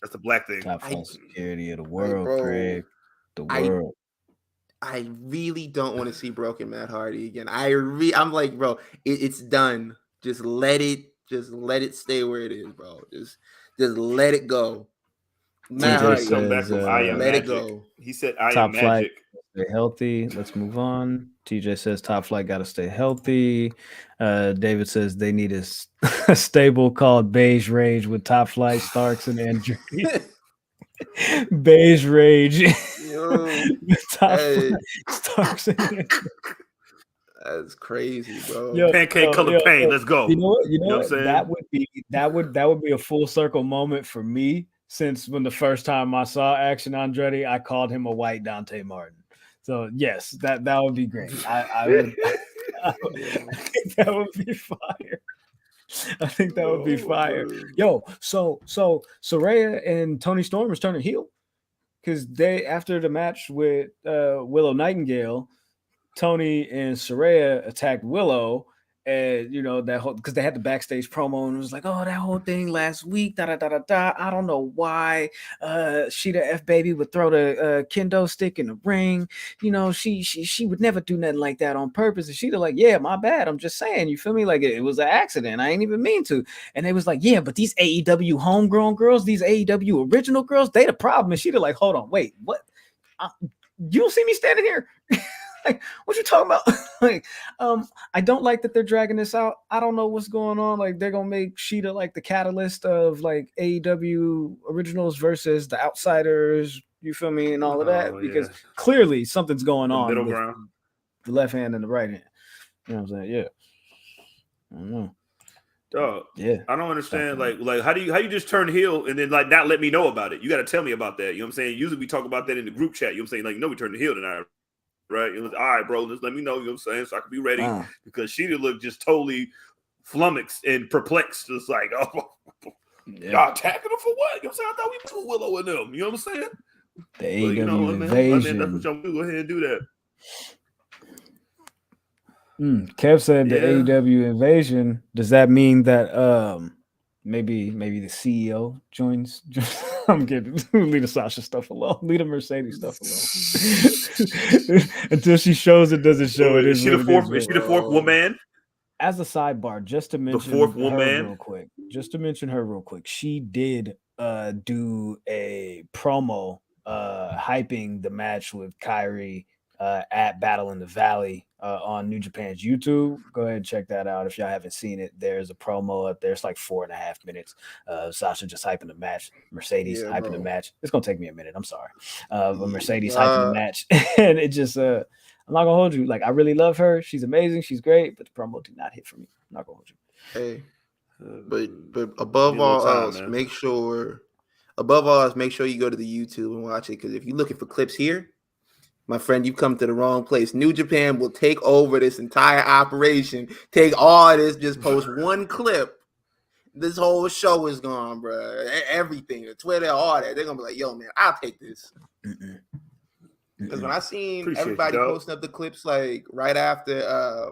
That's a black thing. Top security of the world, Craig. The world. I really don't want to see broken Matt Hardy again. I'm like, bro, it's done. Just let it stay where it is, bro. Just let it go. Matt Hardy come back from I Am Magic. It go. He said I Am Magic. Flight, stay healthy. Let's move on. TJ says Top Flight got to stay healthy. David says they need a stable called Beige Rage with Top Flight, Starks, and Andretti. Beige Rage. Yo, Top Flight, Starks, and Andretti. That's crazy, bro. Pancake color pain. Let's go. You know what? That would be a full circle moment for me, since when the first time I saw Action Andretti, I called him a white Dante Martin. So yes, that would be great. I think that would be fire. I think that would be fire. Yo, so Saraya and Toni Storm is turning heel because they, after the match with Willow Nightingale, Tony and Saraya attacked Willow, and you know that whole, because they had the backstage promo and it was like, oh, that whole thing last week, da da da da da. I don't know why Sheeta F Baby would throw the kendo stick in the ring. You know, she would never do nothing like that on purpose. And Sheeta like, yeah, my bad. I'm just saying, you feel me? Like it was an accident. I ain't even mean to. And they was like, yeah, but these AEW homegrown girls, these AEW original girls, they the problem. And Sheeta like, hold on, wait, what? You don't see me standing here. Like, what you talking about? Like, I don't like that they're dragging this out. I don't know what's going on. Like, they're gonna make Sheeta like the catalyst of like AEW originals versus the outsiders. You feel me, and all of that, because clearly something's going on. Middle ground, the left hand and the right hand. You know what I'm saying? Yeah. I don't know. Dog, yeah, I don't understand. Like how you just turn heel and then like not let me know about it? You got to tell me about that. You know what I'm saying? Usually we talk about that in the group chat. You know what I'm saying? Like, we turned the heel tonight. Right, it was all right, bro. Just let me know. You know what I'm saying, so I can be ready. Because she did look just totally flummoxed and perplexed. Just like, oh, y'all attacking them for what? You know what I'm saying? I thought we put Willow in them. You know what I'm saying? The AEW invasion. That's what y'all do. Go ahead and do that. Kev said the AEW invasion. Does that mean that maybe the CEO joins? I'm kidding. Leave the Sasha stuff alone. Leave the Mercedes stuff alone. Until she shows it, doesn't show it. Is she the fourth? Is she the fourth woman? As a sidebar, just to mention the fourth woman real quick. Just to mention her real quick. She did do a promo hyping the match with Kairi at Battle in the Valley on New Japan's YouTube. Go ahead and check that out if y'all haven't seen it. There's a promo up there. It's like 4.5 minutes. Sasha just hyping the match. Mercedes hyping the match. It's gonna take me a minute. I'm sorry. But Mercedes hyping the match, and it just I'm not gonna hold you. Like, I really love her. She's amazing. She's great, but the promo did not hit for me. I'm not gonna hold you. Hey, but above all else, make sure you go to the YouTube and watch it, because if you're looking for clips here, my friend, you come to the wrong place. New Japan will take over this entire operation. Take all this, just post one clip. This whole show is gone, bro. Everything, the Twitter, all that. They're gonna be like, "Yo, man, I'll take this." Because when I seen everybody posting up the clips like right after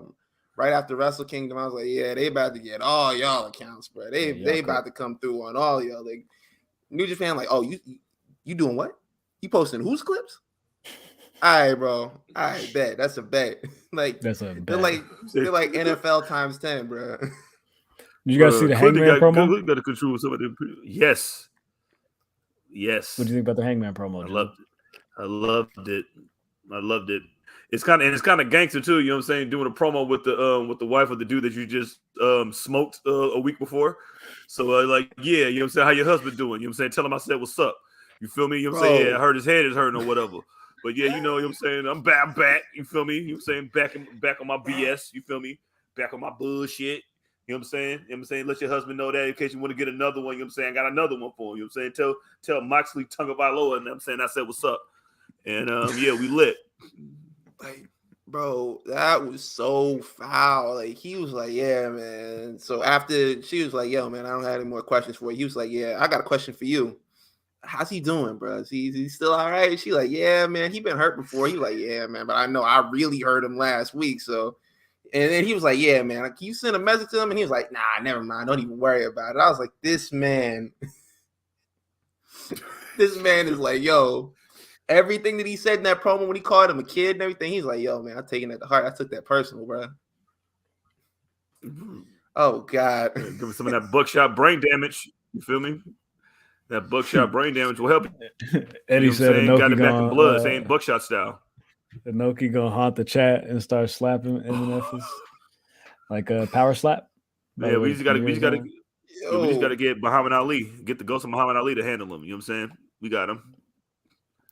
Wrestle Kingdom, I was like, "Yeah, they about to get all y'all accounts, bro. They about to come through on all y'all." Like New Japan, like, "Oh, you doing what? You posting whose clips?" All right, bro. All right, bet. That's a bet. Like that's a bet. They're like NFL times 10, bro. Did you guys see the Hangman promo? Got to control some of them. Yes. What do you think about the Hangman promo? I loved it. It's kind of gangster too. You know what I'm saying? Doing a promo with the wife of the dude that you just smoked a week before. So like, yeah, you know what I'm saying? How your husband doing? You know what I'm saying? Tell him I said what's up. You feel me? You know what I'm saying? Yeah, I heard his head is hurting or whatever. But yeah, you know what I'm saying? I'm back. You feel me? You know what I'm saying? Back on my BS. You feel me? Back on my bullshit. You know what I'm saying? You know what I'm saying? Let your husband know that in case you want to get another one. You know what I'm saying? I got another one for him. You know what I'm saying? Tell Moxley Tonga Vailoa, and I'm saying I said what's up. And yeah, we lit. Like, bro, that was so foul. Like, he was like, "Yeah, man." So after she was like, "Yo, man, I don't have any more questions for you." He was like, "Yeah, I got a question for you. How's he doing, bro? Is he still all right?" She like, "Yeah, man, he been hurt before." He like, "Yeah, man, but I know I really hurt him last week." So, and then he was like, "Yeah, man, can you send a message to him?" And he was like, "Nah, never mind. Don't even worry about it." I was like, this man is like, yo, everything that he said in that promo when he called him a kid and everything, he's like, "Yo, man, I'm taking that to heart. I took that personal, bro." Oh, God. Give him some of that buckshot brain damage. You feel me? That buckshot brain damage will help. Eddie said, "Got it back in blood. It ain't buckshot style." Inoki gonna haunt the chat and start slapping MNFs like a power slap. Yeah, we just got to get Muhammad Ali, get the ghost of Muhammad Ali to handle him. You know what I'm saying? We got him.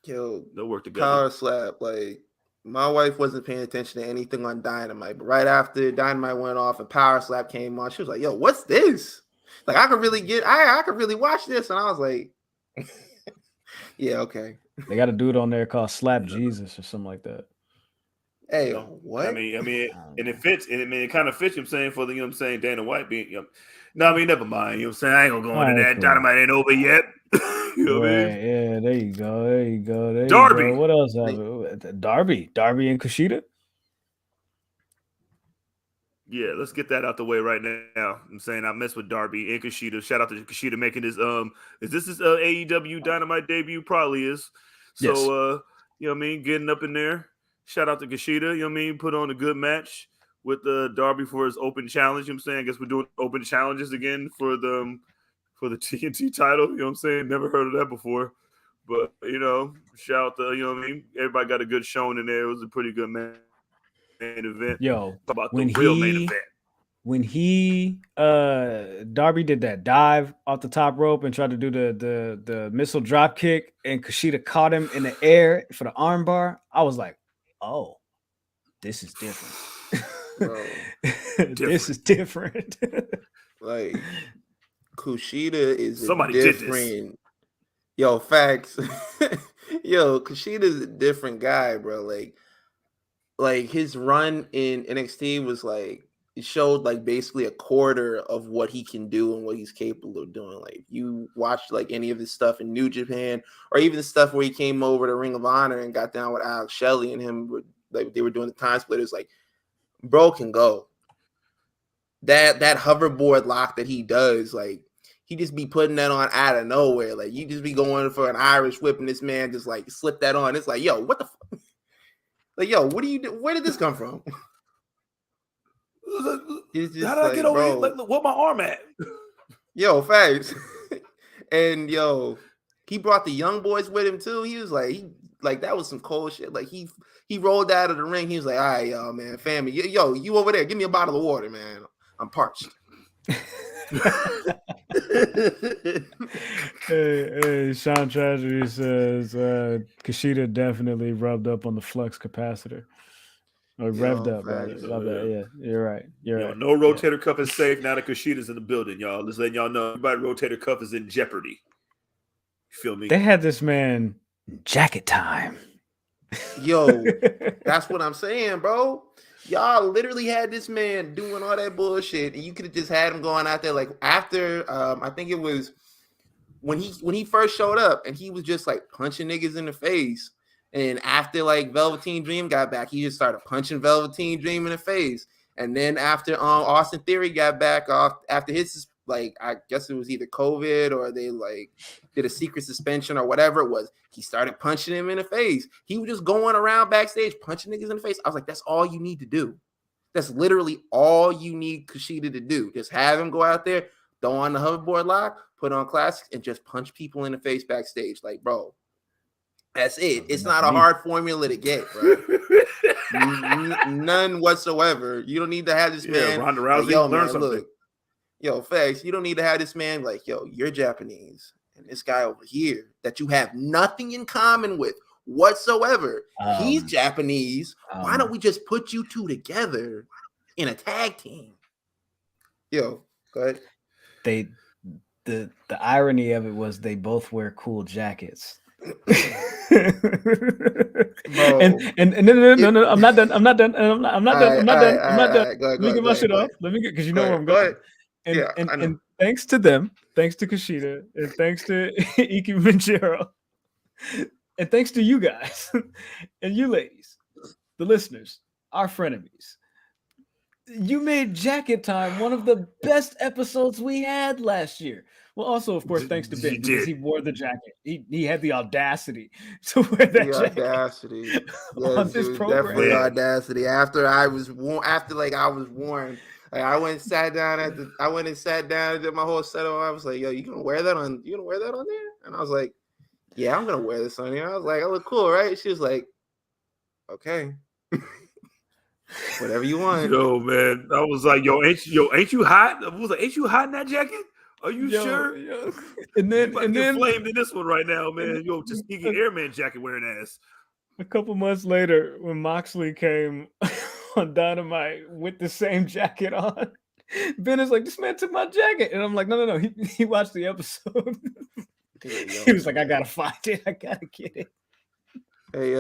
Yo, they'll work together. Power slap. Like, my wife wasn't paying attention to anything on Dynamite, but right after Dynamite went off and Power Slap came on, she was like, "Yo, what's this? Like, I could really watch this." And I was like, "Yeah, okay." They got a dude on there called Slap Jesus or something like that. Hey, what? I mean, and it fits. And it kind of fits. You know what I'm saying, for the, you know what I'm saying, Dana White being. You know, no, I mean, never mind. You know what I'm saying? I ain't gonna go into that. Cool. Dynamite ain't over yet. You know what I mean? Yeah, there you go. Darby. What else happened? Darby and Kushida. Yeah, let's get that out the way right now. I'm saying I mess with Darby and Kushida. Shout out to Kushida making his is this his AEW Dynamite debut? Probably is. So yes. You know what I mean, getting up in there. Shout out to Kushida, you know what I mean? Put on a good match with Darby for his open challenge. You know what I'm saying? I guess we're doing open challenges again for the TNT title. You know what I'm saying? Never heard of that before. But, you know, shout out to, you know what I mean? Everybody got a good showing in there. It was a pretty good main event. Yo, about the real main event. When Darby did that dive off the top rope and tried to do the missile drop kick, and Kushida caught him in the air for the arm bar, I was like, "Oh, this is different." Bro, this is different. Like, Kushida is somebody different. Did this. Yo, facts. Yo, Kushida's a different guy, bro. Like his run in NXT was like, it showed like basically a quarter of what he can do and what he's capable of doing. Like, if you watched like any of his stuff in New Japan, or even the stuff where he came over to Ring of Honor and got down with Alex Shelley and him, like they were doing the time splitters, like, bro can go. That hoverboard lock that he does, like, he just be putting that on out of nowhere. Like, you just be going for an Irish whip and this man just like slip that on. It's like, yo, what the fuck? Like, yo, what do you do? Where did this come from? How did I get over here? Like, what my arm at? Yo, facts. And yo, he brought the young boys with him too. He was like, that was some cold shit. Like, he rolled out of the ring. He was like, "All right, y'all, man, family. Yo, you over there? Give me a bottle of water, man. I'm parched." Hey, Sean Tragedy says Kushida definitely rubbed up on the flux capacitor. Revved up, brother. Love that. Yeah, you're right. You're right. No rotator cuff is safe now that Kushida's in the building, y'all. Just letting y'all know, everybody rotator cuff is in jeopardy. You feel me? They had this man jacket time. Yo, that's what I'm saying, bro. Y'all literally had this man doing all that bullshit, and you could have just had him going out there like after. I think it was when he first showed up, and he was just like punching niggas in the face. And after like Velveteen Dream got back, he just started punching Velveteen Dream in the face. And then after Austin Theory got back off after his like I guess it was either COVID or they like did a secret suspension or whatever it was, he started punching him in the face. He was just going around backstage punching niggas in the face. I was like, that's all you need to do. That's literally all you need Kushida to do. Just have him go out there, throw on the hoverboard lock, put on classics, and just punch people in the face backstage. Like, bro, that's it. It's not a hard formula to get, bro. None whatsoever. You don't need to have this man. Ronda Rousey, like, learn something. Look, yo, facts. You don't need to have this man like, yo, you're Japanese, and this guy over here that you have nothing in common with whatsoever. He's Japanese. Why don't we just put you two together in a tag team? Yo, go ahead. The irony of it was they both wear cool jackets. and no, I'm not done. I'm not done. I'm not done. Let me get my shit off. Let me get because you know where I'm going. And thanks to them, thanks to Kushida, and thanks to Iki Minjiro, and thanks to you guys and you ladies, the listeners, our frenemies. You made Jacket Time one of the best episodes we had last year. Well, also, of course, thanks to Ben because he wore the jacket. He had the audacity to wear that jacket. Audacity. On this program. Definitely audacity. After I was warned, like I went and sat down and did my whole set on. I was like, yo, you gonna wear that on there? And I was like, yeah, I'm gonna wear this on here. I was like, I look cool, right? She was like, okay. Whatever you want. Yo, man. I was like, ain't you hot? I was like, ain't you hot in that jacket? Are you sure? Yo. And then flamed in this one right now, man. Yo, just sneaky airman jacket wearing ass. A couple months later, when Moxley came on Dynamite with the same jacket on, Ben is like, this man took my jacket. And I'm like, no. He watched the episode. He was like, I gotta find it. I gotta get it. Hey,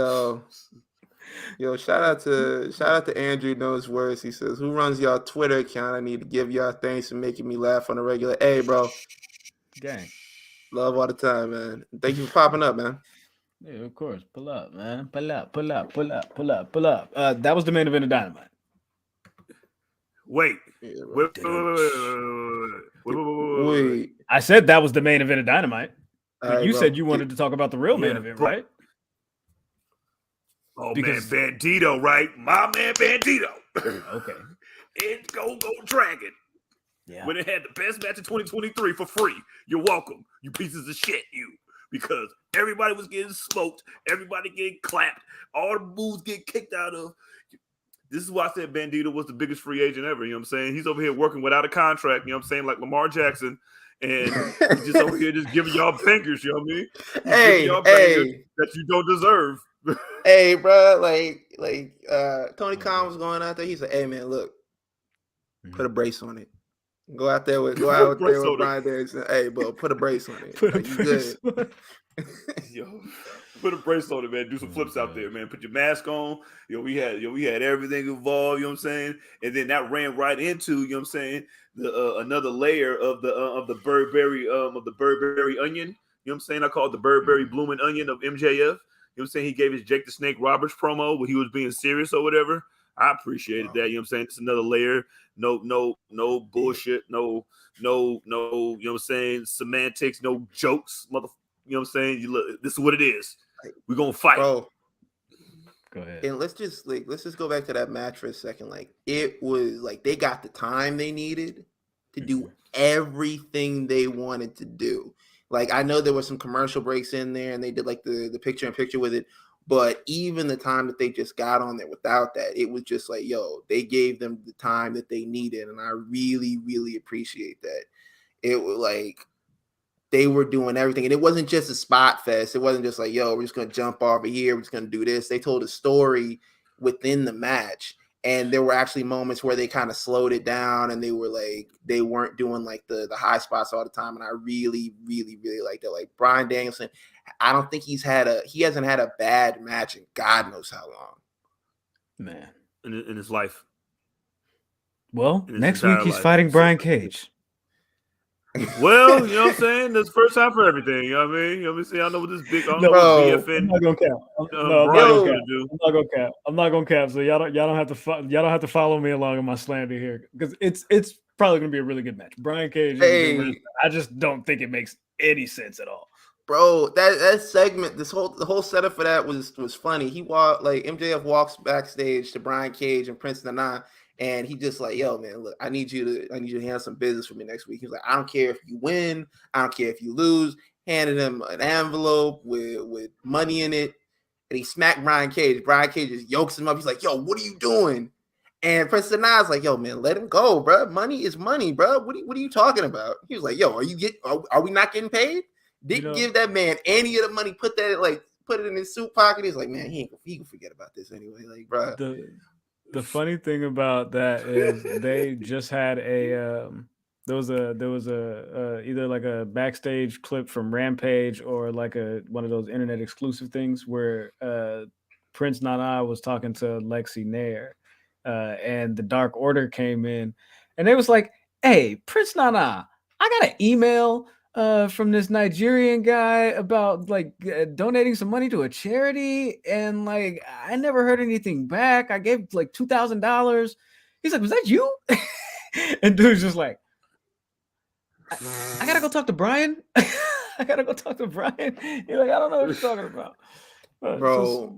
yo, shout out to Andrew Knows Words. He says, who runs y'all Twitter account? I need to give y'all thanks for making me laugh on a regular. Hey, bro. Gang. Love all the time, man. Thank you for popping up, man. Yeah, of course. Pull up, man. Pull up. That was the main event of Dynamite. Wait. I said that was the main event of Dynamite. Right, you said you wanted to talk about the real main event, right? Oh, because, man, Bandido, right? My man Bandido. Okay. And go Dragon. Yeah. When it had the best match of 2023 for free. You're welcome, you pieces of shit, you. Because everybody was getting smoked. Everybody getting clapped. All the moves get kicked out of. This is why I said Bandido was the biggest free agent ever. You know what I'm saying? He's over here working without a contract. You know what I'm saying? Like Lamar Jackson. And he's just over here just giving y'all bangers. You know what I mean? Hey, that you don't deserve. Hey, bro, like Tony Khan was going out there. He said, "Hey, man, look, put a brace on it. Go out there with Bryan Danielson. Hey, bro, put a brace on it. You good? Yo, put a brace on it, man. Do some flips out there, man. Put your mask on. We had everything involved. You know what I'm saying? And then that ran right into, you know what I'm saying, the another layer of the Burberry onion. You know what I'm saying? I call it the Burberry blooming onion of MJF. You know what I'm saying? He gave his Jake the Snake Roberts promo where he was being serious or whatever. I appreciated that. You know what I'm saying? It's another layer. No bullshit. No, you know what I'm saying? Semantics, no jokes, mother. You know what I'm saying? This is what it is. We're gonna fight. Bro. Go ahead. And let's just go back to that match for a second. Like, it was like they got the time they needed to do everything they wanted to do. Like, I know there were some commercial breaks in there and they did like the picture in picture with it, but even the time that they just got on there without that, it was just like, yo, they gave them the time that they needed. And I really, really appreciate that. It was like they were doing everything. And it wasn't just a spot fest. It wasn't just like, yo, we're just going to jump over here. We're just going to do this. They told a story within the match. And there were actually moments where they kind of slowed it down and they weren't doing like the high spots all the time. And I really, really, really like that. Like Bryan Danielson, I don't think he hasn't had a bad match in God knows how long. Man. In his life. Well, next week he's fighting Brian Cage. Well, you know what I'm saying? That's first time for everything. You know what I mean? You know what I'm saying? I know what this big BFN. I'm not gonna cap. I'm not gonna cap. So y'all don't have to follow me along in my slander here because it's probably gonna be a really good match. Brian Cage. I just don't think it makes any sense at all. Bro, that segment, the whole setup for that was funny. MJF walks backstage to Brian Cage and Prince Nana. And he just like, yo, man, look, I need you to handle some business for me next week. He was like, I don't care if you win, I don't care if you lose. Handed him an envelope with money in it, and he smacked Brian Cage. Brian Cage just yokes him up. He's like, yo, what are you doing? And Prince Nana's like, yo, man, let him go, bro. Money is money, bro. What are you talking about? He was like, yo, are we not getting paid? Didn't give that man any of the money. Put it in his suit pocket. He's like, man, he can forget about this anyway. Like, bro. The funny thing about that is they just had there was a either like a backstage clip from Rampage or like one of those internet exclusive things where Prince Nana was talking to Lexi Nair and the Dark Order came in and they was like, hey, Prince Nana, I got an email from this Nigerian guy about like donating some money to a charity, and like I never heard anything back. I gave like $2,000. He's like, was that you? And dude's just like, I gotta go talk to Brian. I gotta go talk to Brian. He's like, I don't know what you're talking about, bro.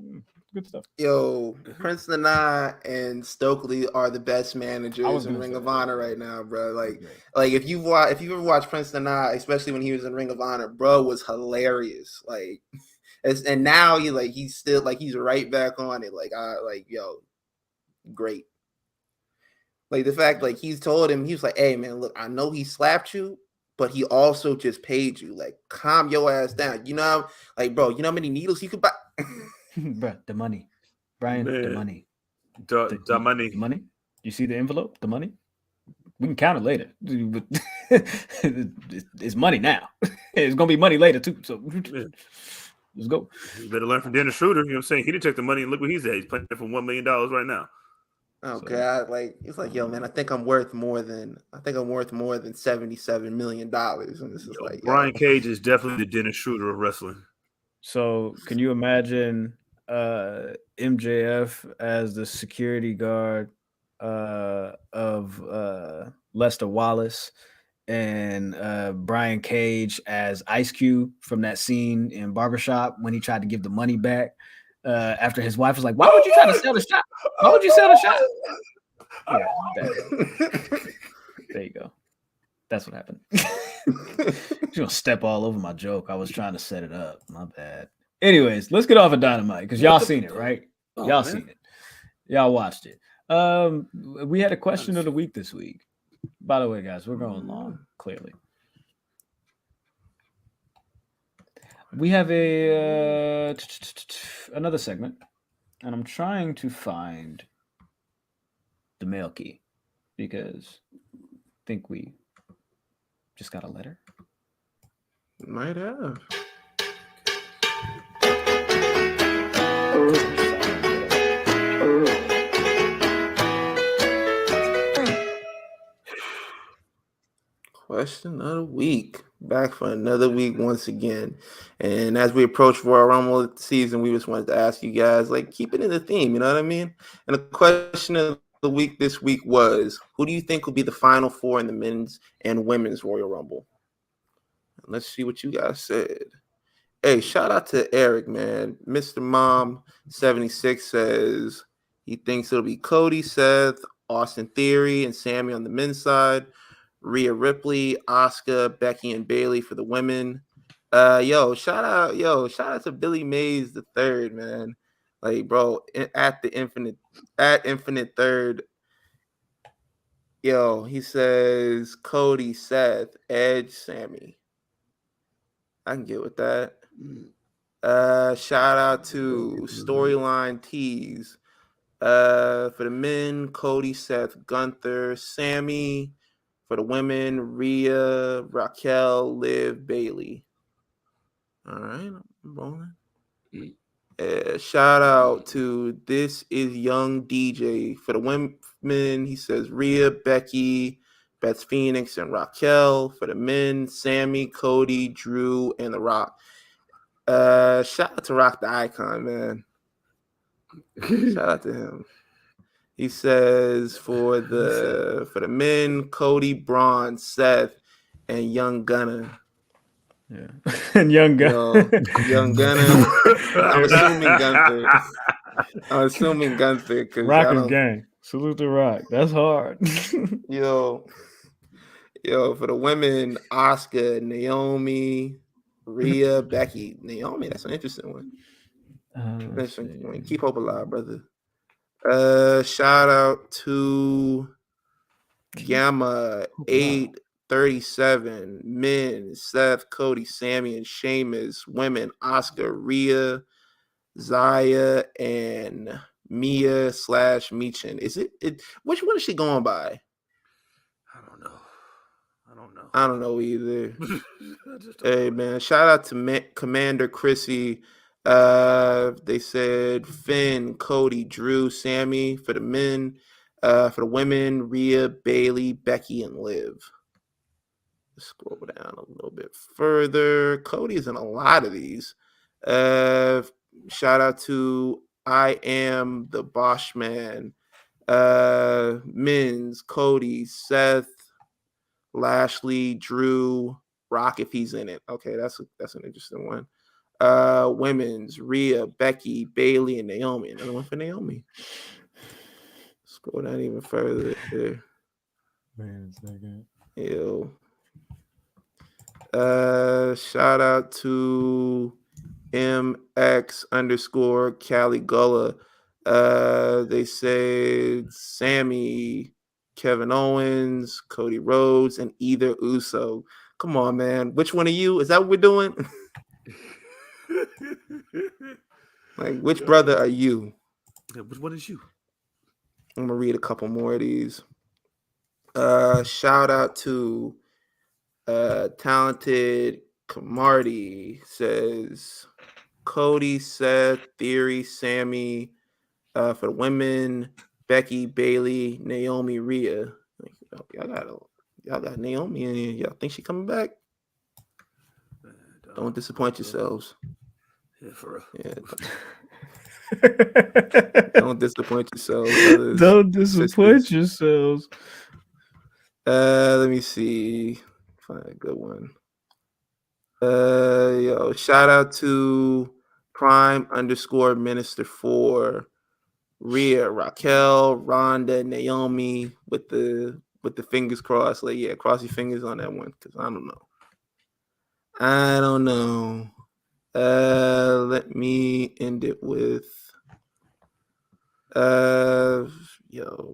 Good stuff. Yo, Prince Nana and Stokely are the best managers in Ring of Honor right now, bro. Like if you ever watched Prince Nana, especially when he was in Ring of Honor, bro was hilarious. Like, and now he's still like he's right back on it. Yo, great. Like the fact like he's told him, he was like, hey man, look, I know he slapped you, but he also just paid you. Like, calm your ass down. You know, like, bro, you know how many needles you could buy? Bro, the money, Brian, man. The money, the money, the money. You see the envelope, the money. We can count it later. It's money now. It's gonna be money later too. So let's go. You better learn from Dennis Schroeder. You know what I'm saying? He didn't take the money and look what he's at. He's playing for $1 million right now. Oh God! Like it's like, yo, man, I think I'm worth more than $77 million. And this is like Brian Cage is definitely the Dennis Schroeder of wrestling. So can you imagine MJF as the security guard of Lester Wallace and Brian Cage as Ice Cube from that scene in Barbershop when he tried to give the money back after his wife was like, why would you try to sell the shop? Why would you sell the shop? Yeah, there you go. That's what happened. You're gonna step all over my joke. I was trying to set it up. My bad. Anyways, let's get off of Dynamite because y'all seen it, right? Y'all seen it. Y'all watched it. We had a question of the week this week. By the way, guys, we're going long, clearly. We have another segment, and I'm trying to find the mail key because I think we just got a letter. Might have. Question of the week. Back for another week once again. And as we approach Royal Rumble season, we just wanted to ask you guys, like, keep it in the theme, you know what I mean? And the question of the week this week was, who do you think will be the final four in the men's and women's Royal Rumble? Let's see what you guys said. Hey, shout out to Eric, man. Mr. Mom 76 says he thinks it'll be Cody, Seth, Austin Theory, and Sammy on the men's side. Rhea Ripley, Asuka, Becky, and Bayley for the women. Shout out to Billy Mays the third, man. Like, bro, at Infinite Third. Yo, he says Cody, Seth, Edge, Sammy. I can get with that. Shout out to Storyline Tees. For the men, Cody, Seth, Gunther, Sammy. For the women, Rhea, Raquel, Liv, Bailey. All right, I'm rolling. Shout out to This Is Young DJ. For the women, he says Rhea, Becky, Beth Phoenix, and Raquel. For the men, Sammy, Cody, Drew, and The Rock. Shout out to Rock the Icon, man. Shout out to him. He says for the men, Cody, Braun, Seth, and Young Gunner. Yeah, and Young Gunner. Young Gunner. I'm assuming Gunther. Because Rock and gang. Salute the Rock. That's hard. Yo, for the women, Asuka, Naomi, Rhea, Becky, Naomi. That's an interesting one. Keep hope alive, brother. Shout out to Gamma 837, men, Seth, Cody, Sammy, and Sheamus. Women, Asuka, Rhea, Zaya, and Mia / Michin. Is it? Which one is she going by? I don't know either. Hey man, shout out to Commander Chrissy. They said Finn, Cody, Drew, Sammy for the men. For the women, Rhea, Bailey, Becky, and Liv. Let's scroll down a little bit further. Cody's in a lot of these. Shout out to I Am the Bosch Man. Men's, Cody, Seth, Lashley, Drew, Rock if he's in it. Okay, that's an interesting one. Women's, Rhea, Becky, Bailey, and Naomi. Another one for Naomi. Scroll down even further there. Man, it's that good. Ew. Shout out to MX_Caligula. They said Sammy, Kevin Owens, Cody Rhodes, and either Uso. Come on, man. Which one of you? Is that what we're doing? Like, which brother are you? Which one is you? I'm going to read a couple more of these. Shout out to Talented Camardi. Says Cody, Seth, Theory, Sammy. For the women, Becky, Bailey, Naomi, Rhea. Y'all got Naomi in here. Y'all think she coming back? Don't disappoint yourselves. Yeah, for real. Yeah. Don't disappoint yourselves. Brothers, don't disappoint yourselves. Let me see. Find a good one. Shout out to Prime_Minister4, Rhea, Raquel, Rhonda, Naomi with the fingers crossed. Like, yeah, cross your fingers on that one because I don't know. Let me end it with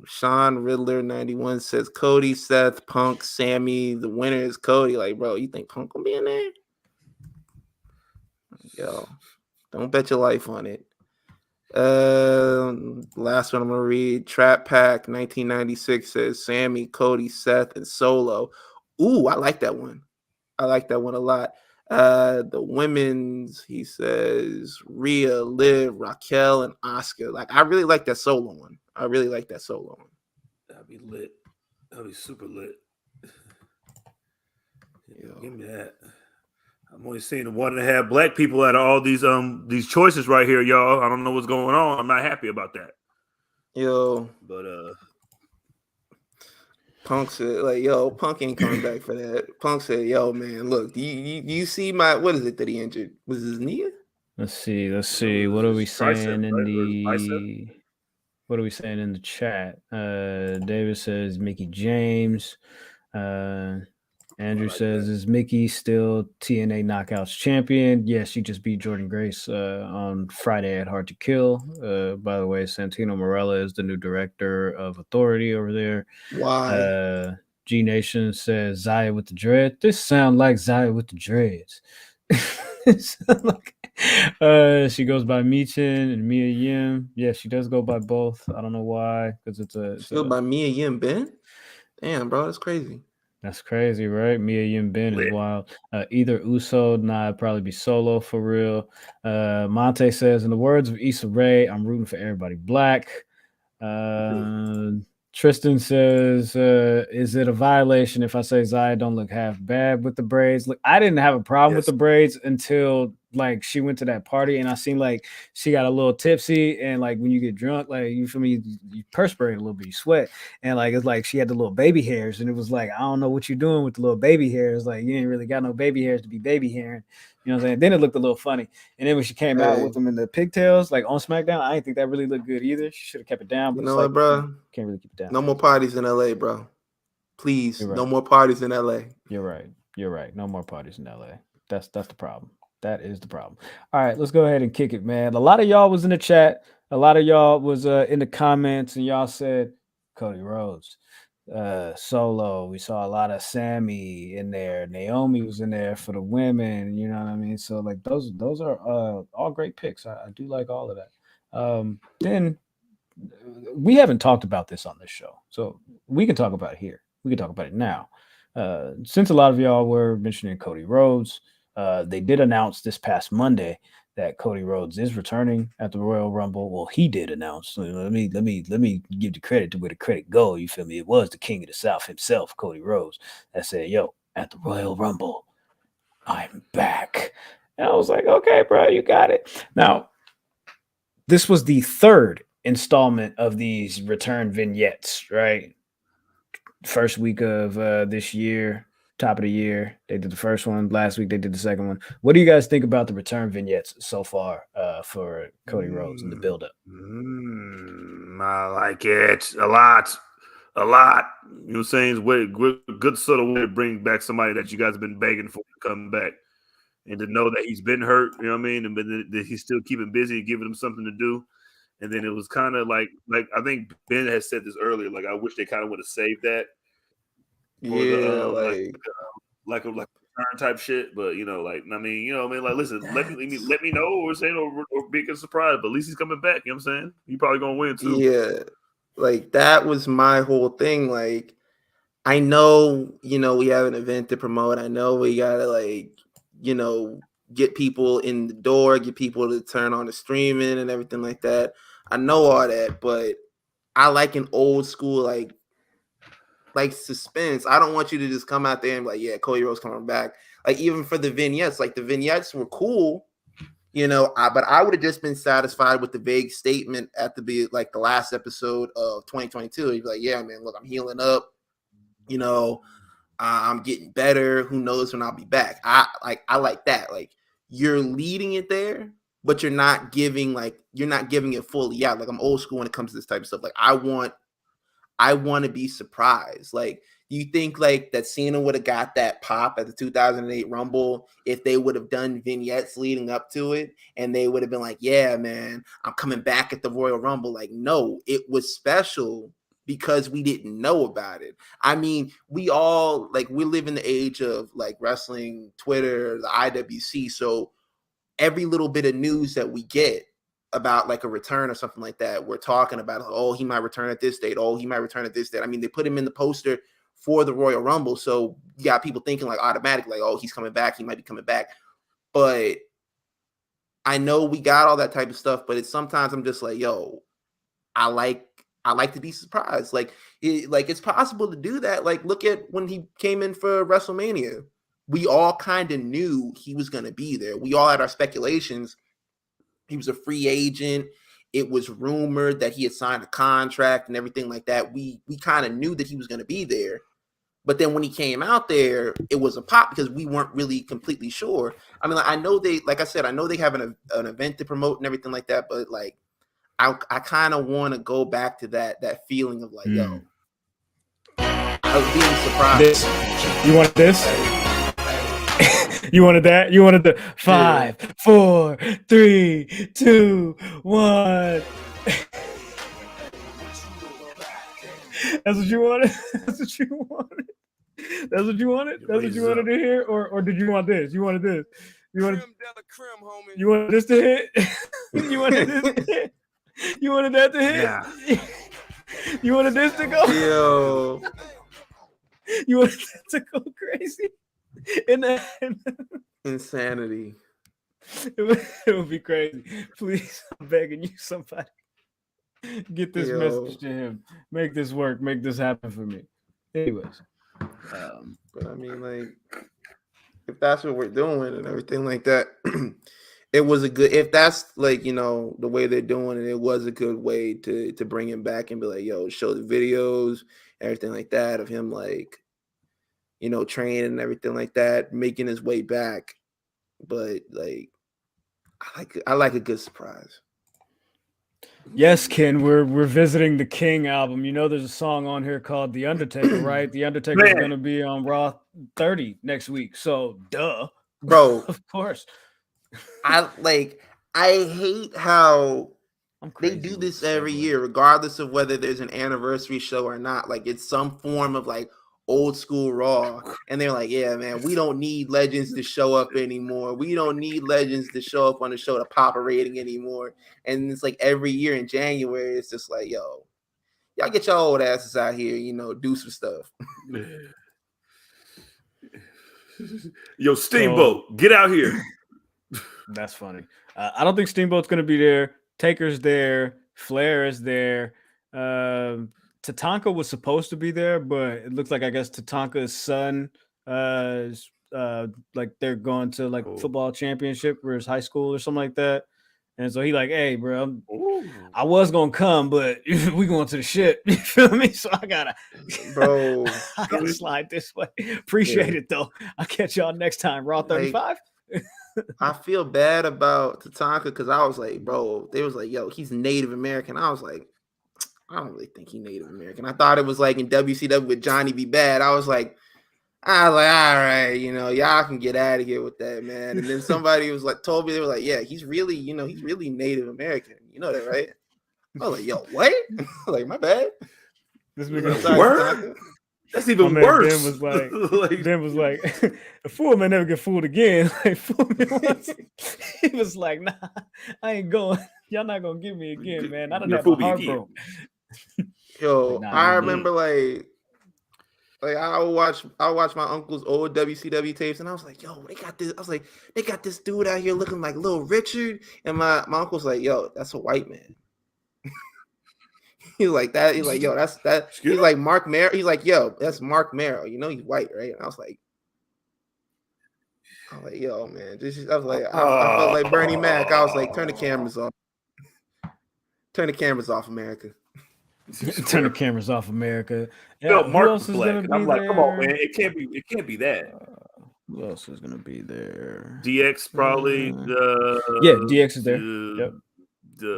Sean Riddler 91 says Cody, Seth, Punk, Sammy. The winner is Cody. Like, bro, you think Punk will be in there? Yo, don't bet your life on it. Last one I'm gonna read. Trap Pack 1996 says Sammy, Cody, Seth, and Solo. Ooh, I like that one. I like that one a lot. The women's, he says Rhea, Liv, Raquel, and Asuka. Like, I really like that solo one. That'd be lit. That'd be super lit. Give me that. I'm only seeing 1.5 black people out of all these choices right here, y'all. I don't know what's going on. I'm not happy about that. But Punk said, like, Punk ain't coming back for that. Punk said, man, look, do you see what is it that he injured? Was his knee? Let's see. What are we saying What are we saying in the chat? David says Mickey James. Andrew says, is Mickey still TNA Knockouts champion? Yes, she just beat Jordan Grace on Friday at Hard to Kill. By the way, Santino Marella is the new director of Authority over there. Why? G Nation says Zaya with the dread. This sound like Zaya with the dreads. She goes by Michin and Mia Yim. Yeah, she does go by both. I don't know why, because it's go by Mia Yim Ben. Damn, bro, that's crazy. That's crazy, right? Mia Yim Ben is wild. Either Uso, I'd probably be Solo for real. Monte says, in the words of Issa Rae, I'm rooting for everybody black. Tristan says, is it a violation if I say Zaya don't look half bad with the braids? Look, I didn't have a problem with the braids until like she went to that party and I seen like she got a little tipsy and like when you get drunk, like you feel me, you perspirate a little bit, you sweat. And like it's like she had the little baby hairs and it was like, I don't know what you're doing with the little baby hairs. Like you ain't really got no baby hairs to be baby hairing. You know what I'm saying? Then it looked a little funny. And then when she came out with them in the pigtails, like on SmackDown, I didn't think that really looked good either. She should have kept it down. But you know what, bro? Can't really keep it down. No more parties in LA, bro. Please, no more parties in LA. You're right. No more parties in LA. That's the problem. That is the problem. All right, let's go ahead and kick it, man. A lot of y'all was in the chat. A lot of y'all was in the comments, and y'all said Cody Rhodes. Solo, we saw a lot of Sammy in there. Naomi was in there for the women, you know what I mean? So like those are all great picks. I do like all of that. Then we haven't talked about this on this show, so we can talk about it here. We can talk about it now. Since a lot of y'all were mentioning Cody Rhodes, they did announce this past Monday that Cody Rhodes is returning at the Royal Rumble. Well, he did announce. So let me give the credit to where the credit go. You feel me? It was the King of the South himself, Cody Rhodes, that said, "Yo, at the Royal Rumble, I'm back." And I was like, "Okay, bro, you got it." Now, this was the third installment of these return vignettes, right? First week of this year. Top of the year, they did the first one. Last week, they did the second one. What do you guys think about the return vignettes so far for Cody Rhodes in the build-up? I like it a lot. You know what I'm saying? It's good sort of way to bring back somebody that you guys have been begging for to come back. And to know that he's been hurt, you know what I mean? And that he's still keeping busy, giving him something to do. And then it was kind of like I think Ben has said this earlier, like I wish they kind of would have saved that. Like a return type shit, but you know, like I mean, like listen, let me know or say or be a surprise, but at least he's coming back. You know what I'm saying? He probably gonna win too. Yeah, like that was my whole thing. Like, I know, we have an event to promote. I know we gotta get people in the door, get people to turn on the streaming and everything like that. I know all that, but I like an old school like suspense. I don't want you to just come out there and be like, yeah, Cody Rhodes coming back. Like even for the vignettes, like the vignettes were cool, but I would have just been satisfied with the vague statement at the last episode of 2022. You'd be like, yeah, man, look, I'm healing up. I'm getting better. Who knows when I'll be back? I like that. Like you're leading it there, but you're not giving it fully out. Like I'm old school when it comes to this type of stuff. Like I want to be surprised. Like, do you think like that Cena would have got that pop at the 2008 Rumble if they would have done vignettes leading up to it and they would have been like, yeah, man, I'm coming back at the Royal Rumble? Like, no, it was special because we didn't know about it. I mean, we live in the age of like wrestling, Twitter, the IWC. So every little bit of news that we get about like a return or something like that, we're talking about, oh, he might return at this date. Oh, he might return at this date. I mean, they put him in the poster for the Royal Rumble. So you got people thinking like automatically, like, oh, he's coming back. He might be coming back. But I know we got all that type of stuff, but sometimes I'm just like, yo, I like to be surprised. Like it's possible to do that. Like look at when he came in for WrestleMania. We all kind of knew he was going to be there. We all had our speculations. He was a free agent. It was rumored that he had signed a contract and everything like that. We kind of knew that he was going to be there. But then when he came out there, it was a pop because we weren't really completely sure. I mean, I know they have an event to promote and everything like that, but like I kind of want to go back to that feeling of like, yo, I was being surprised. You want this? You wanted that? You wanted the 5, 4, 3, 2, 1. That's what you wanted? That's what you wanted? That's what you wanted? That's what you wanted to hear? Or did you want this? You wanted this? You want this to hit? You wanted this to hit? You wanted that to hit? Yeah. You wanted this to go? Yo. You wanted that to go crazy? Insanity. It would be crazy. Please, I'm begging you, somebody. Get this message to him. Make this work. Make this happen for me. Anyways. But I mean, like, if that's what we're doing and everything like that, it was a good, if that's like, you know, the way they're doing it, it was a good way to bring him back and be like, yo, show the videos, everything like that of him, like, you know, training and everything like that, making his way back. But like, I like a good surprise. Yes, Ken, we're visiting the King album. You know, there's a song on here called The Undertaker, right? The Undertaker is going to be on Raw 30 next week. So, duh. Bro. Of course. I hate how they do this every year, regardless of whether there's an anniversary show or not. Like, it's some form of like old school Raw. And they're like, yeah, man, we don't need legends to show up anymore. We don't need legends to show up on the show to pop a rating anymore. And it's like every year in January, it's just like, yo, y'all get your old asses out here, you know, do some stuff. Yo, Steamboat, get out here. That's funny. I don't think Steamboat's going to be there. Taker's there. Flair is there. Tatanka was supposed to be there, but it looks like, I guess, Tatanka's son is like they're going to like football championship or his high school or something like that. And so he like, hey, bro, I was going to come, but we going to the ship. You feel me? So I gotta slide this way. Appreciate it, though. I'll catch y'all next time. Raw 35. I feel bad about Tatanka because I was like, bro, they was like, yo, he's Native American. I was like, I don't really think he's Native American. I thought it was like in WCW with Johnny B. Bad. I was like, all right, you know, y'all can get out of here with that, man. And then somebody was like, told me, they were like, yeah, he's really, you know, he's really Native American. You know that, right? I was like, yo, what? Like, my bad. This word? That's even worse. Ben was like, a fool may never get fooled again. Like, fool me once. He was like, nah, I ain't going. Y'all not gonna get me again, man. I don't have a heart broke. Yo, I remember like I would watch my uncle's old WCW tapes, and I was like, yo, they got this. I was like, they got this dude out here looking like Little Richard, and my uncle's like, yo, that's a white man. He's like that. He's like, yo, that's that. He's like Mark Merrill. He's like, yo, that's Mark Merrill. You know he's white, right? And I was like, yo, man. I was like, I felt like Bernie Mac. I was like, turn the cameras off. Turn the cameras off, America. Turn the cameras off, America. Yeah, no, Mark is black. I'm like, come on, man. It can't be that. Who else is gonna be there? DX probably. DX is there. Yep.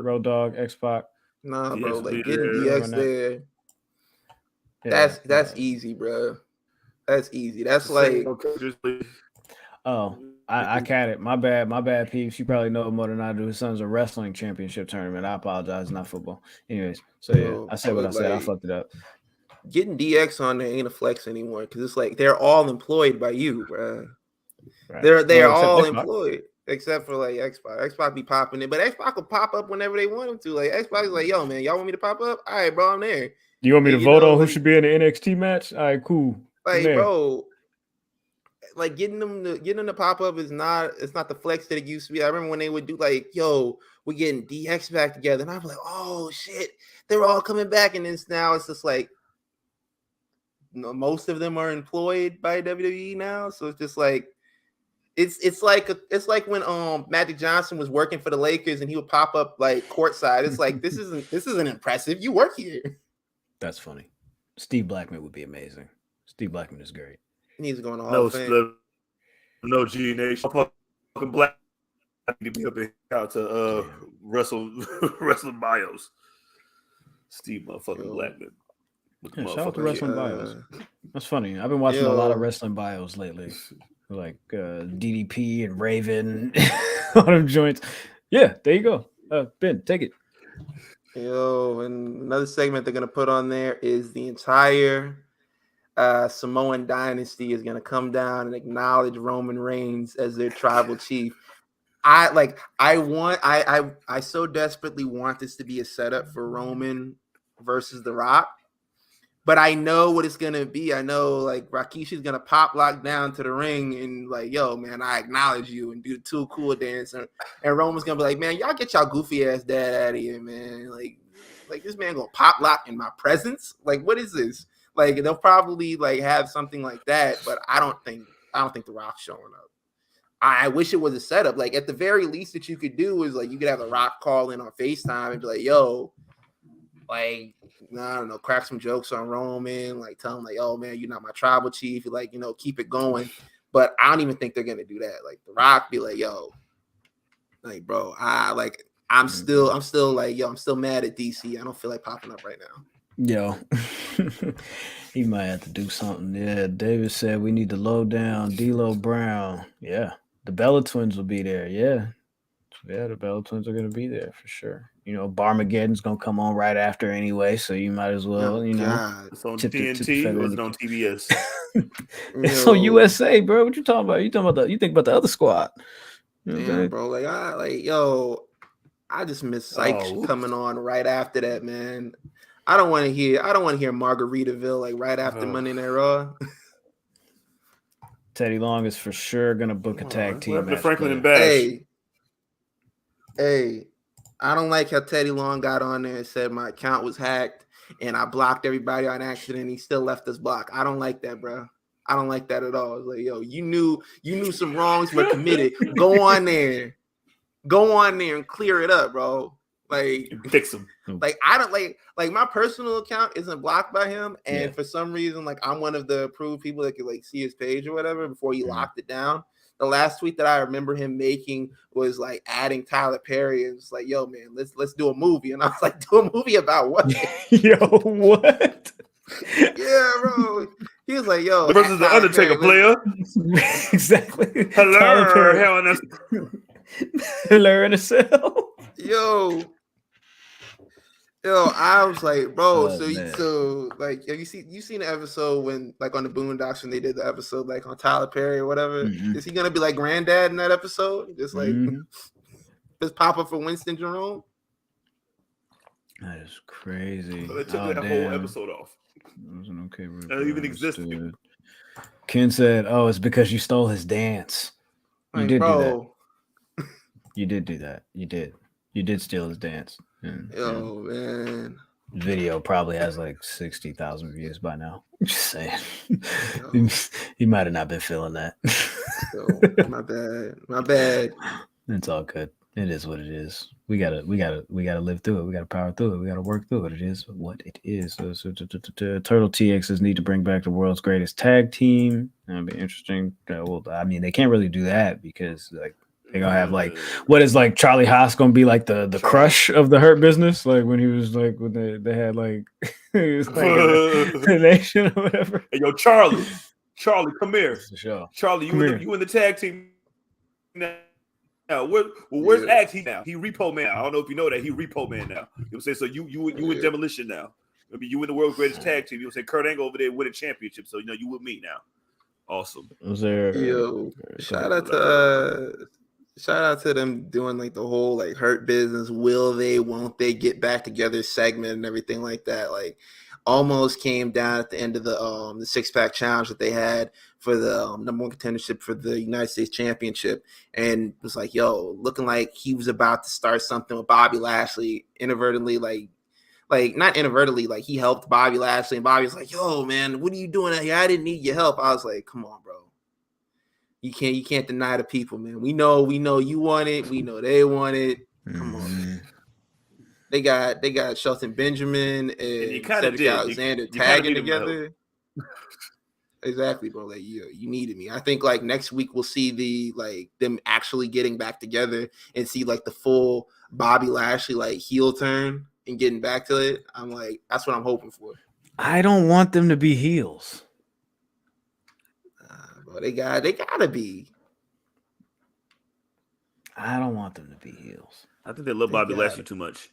Road Dogg, X-Pac. Nah, bro, like getting DX there. That's easy, bro. That's easy. That's like. Oh, I cat it. My bad, peeps. You probably know more than I do. His son's a wrestling championship tournament. I apologize, not football. Anyways, so yeah, I said what I said. I fucked it up. Getting DX on there ain't a flex anymore because it's like they're all employed by you, bro. Right. They're all employed except for like X-Pac. X-Pac be popping it, but X-Pac will pop up whenever they want him to. Like X-Pac is like, yo, man, y'all want me to pop up? All right, bro, I'm there. Do you want me to vote on who should be in the NXT match? All right, cool. Like, bro. Like getting them to pop up it's not the flex that it used to be. I remember when they would do like, yo, we're getting DX back together, and I'm like, oh shit, they're all coming back, and then now it's just like, you know, most of them are employed by WWE now, so it's just like, it's like when Magic Johnson was working for the Lakers and he would pop up like courtside. It's like this isn't impressive. You work here. That's funny. Steve Blackman would be amazing. Steve Blackman is great. He's going to Hall of Fame. No G Nation. Fucking black. I need to be up and out to wrestling bios. Steve motherfucking Blackman. Yeah, shout out to wrestling bios. That's funny. I've been watching a lot of wrestling bios lately, like DDP and Raven, all them joints. Yeah, there you go. Ben, take it. Yo, and another segment they're gonna put on there is the entire Samoan dynasty is going to come down and acknowledge Roman Reigns as their tribal chief. I so desperately want this to be a setup for Roman versus The Rock, but I know what it's gonna be. I know like Rakishi's gonna pop lock down to the ring and like, yo, man, I acknowledge you, and do the Too Cool dance, and Roman's gonna be like, man, y'all get y'all goofy ass dad out of here, man. Like this man gonna pop lock in my presence. Like, what is this? Like, they'll probably like have something like that, but I don't think The Rock's showing up. I wish it was a setup. Like, at the very least that you could do is like you could have The Rock call in on FaceTime and be like, yo, like, I don't know, crack some jokes on Roman, like tell him like, oh man, you're not my tribal chief, like, you know, keep it going. But I don't even think they're gonna do that. Like, The Rock be like, yo, like, bro, I'm still like, yo, I'm still mad at DC. I don't feel like popping up right now. Yo, he might have to do something. Yeah, David said we need to low down D'Lo Brown. Yeah, the Bella Twins will be there. Yeah, the Bella Twins are gonna be there for sure. You know, Barmageddon's gonna come on right after anyway, so you might as well, It's on TNT or is it on TBS? It's on USA, bro. What you talking about? You think about the other squad? Yeah, bro. Like, I just miss Sykes coming on right after that, man. I don't want to hear Margaritaville like right after Monday Night Raw. Teddy Long is for sure gonna book a tag team match. Franklin and Bash. Hey, I don't like how Teddy Long got on there and said my account was hacked and I blocked everybody on accident. He still left us blocked. I don't like that, bro. I don't like that at all. It's like, yo, you knew some wrongs were committed. Go on there and clear it up, bro. Like, fix them. Like, I don't like my personal account isn't blocked by him, and for some reason, like, I'm one of the approved people that could like see his page or whatever before he locked it down. The last tweet that I remember him making was like adding Tyler Perry, and it's like, yo, man, let's do a movie. And I was like, do a movie about what? Yo, what? Yeah, bro. He was like, yo, versus the Undertaker player. Exactly. Hello, Hell in a Cell. Yo, I was like, bro, so like, have you seen the episode when, like, on the Boondocks when they did the episode like on Tyler Perry or whatever? Mm-hmm. Is he gonna be like granddad in that episode? Just like just pop up for Winston Jerome? That is crazy. They took that whole episode off. It wasn't okay. That even existed. Ken said, "Oh, it's because you stole his dance. You did do that. You did do that. You did. You did steal his dance." Yo, man. Video probably has like 60,000 views by now. Just saying. He might have not been feeling that. Yo, my bad. It's all good. It is what it is. We gotta live through it. We gotta power through it. We gotta work through it. It is what it is. So Turtle TXs need to bring back the world's greatest tag team. That'd be interesting. Well, I mean, they can't really do that because like they're gonna have like what is like Charlie Haas gonna be like the crush of the Hurt Business, like when he was like when they had like he was like the nation or whatever. Hey, yo, Charlie, come here. Sure. Charlie, you in the tag team now. Where's Axe? He now. He repo man. I don't know if you know that he repo man now. You know what I'm saying? So you in demolition now. Maybe you in the world's greatest tag team. You know what I'm saying? Kurt Angle over there winning championship. So you know you with me now. Awesome. Was there? Yo, shout out to them doing like the whole like Hurt Business. Will they? Won't they get back together segment and everything like that? Like almost came down at the end of the 6-pack challenge that they had for the number one contendership for the United States Championship, and it was like, yo, looking like he was about to start something with Bobby Lashley inadvertently, like not inadvertently, like he helped Bobby Lashley, and Bobby was like, yo, man, what are you doing out here? I didn't need your help. I was like, come on, bro. You can't deny the people, man. We know you want it. We know they want it. Come on, man. They got Shelton Benjamin and Cedric Alexander tagging together. Exactly, bro. Like you needed me. I think like next week we'll see them actually getting back together and see like the full Bobby Lashley like heel turn and getting back to it. I'm like, that's what I'm hoping for. I don't want them to be heels. Bro, they gotta be. I don't want them to be heels. I think they love Bobby Lashley too much.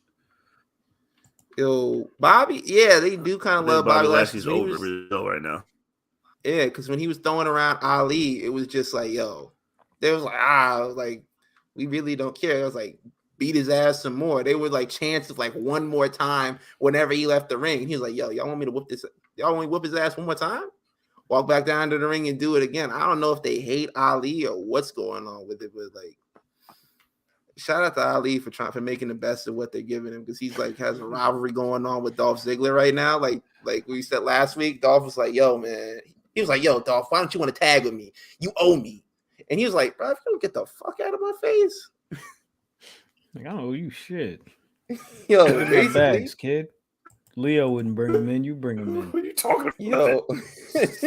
Yo, Bobby, yeah, they do kind of love Bobby Lashley. Lashley's over right now. Yeah, because when he was throwing around Ali, it was just like, yo, they was like, we really don't care. It was like, beat his ass some more. They were like chances like one more time whenever he left the ring. He was like, yo, y'all want me to whoop this? Y'all want me to whoop his ass one more time? Walk back down to the ring and do it again. I don't know if they hate Ali or what's going on with it, but like, shout out to Ali for making the best of what they're giving him, because he's like has a rivalry going on with Dolph Ziggler right now. Like we said last week, Dolph was like, yo, man. He was like, yo, Dolph, why don't you want to tag with me? You owe me. And he was like, bro, if you don't get the fuck out of my face. Like, I don't owe you shit. Yo, my basically, bags, kid. Leo wouldn't bring him in. You bring him in. What are you talking about? Yo,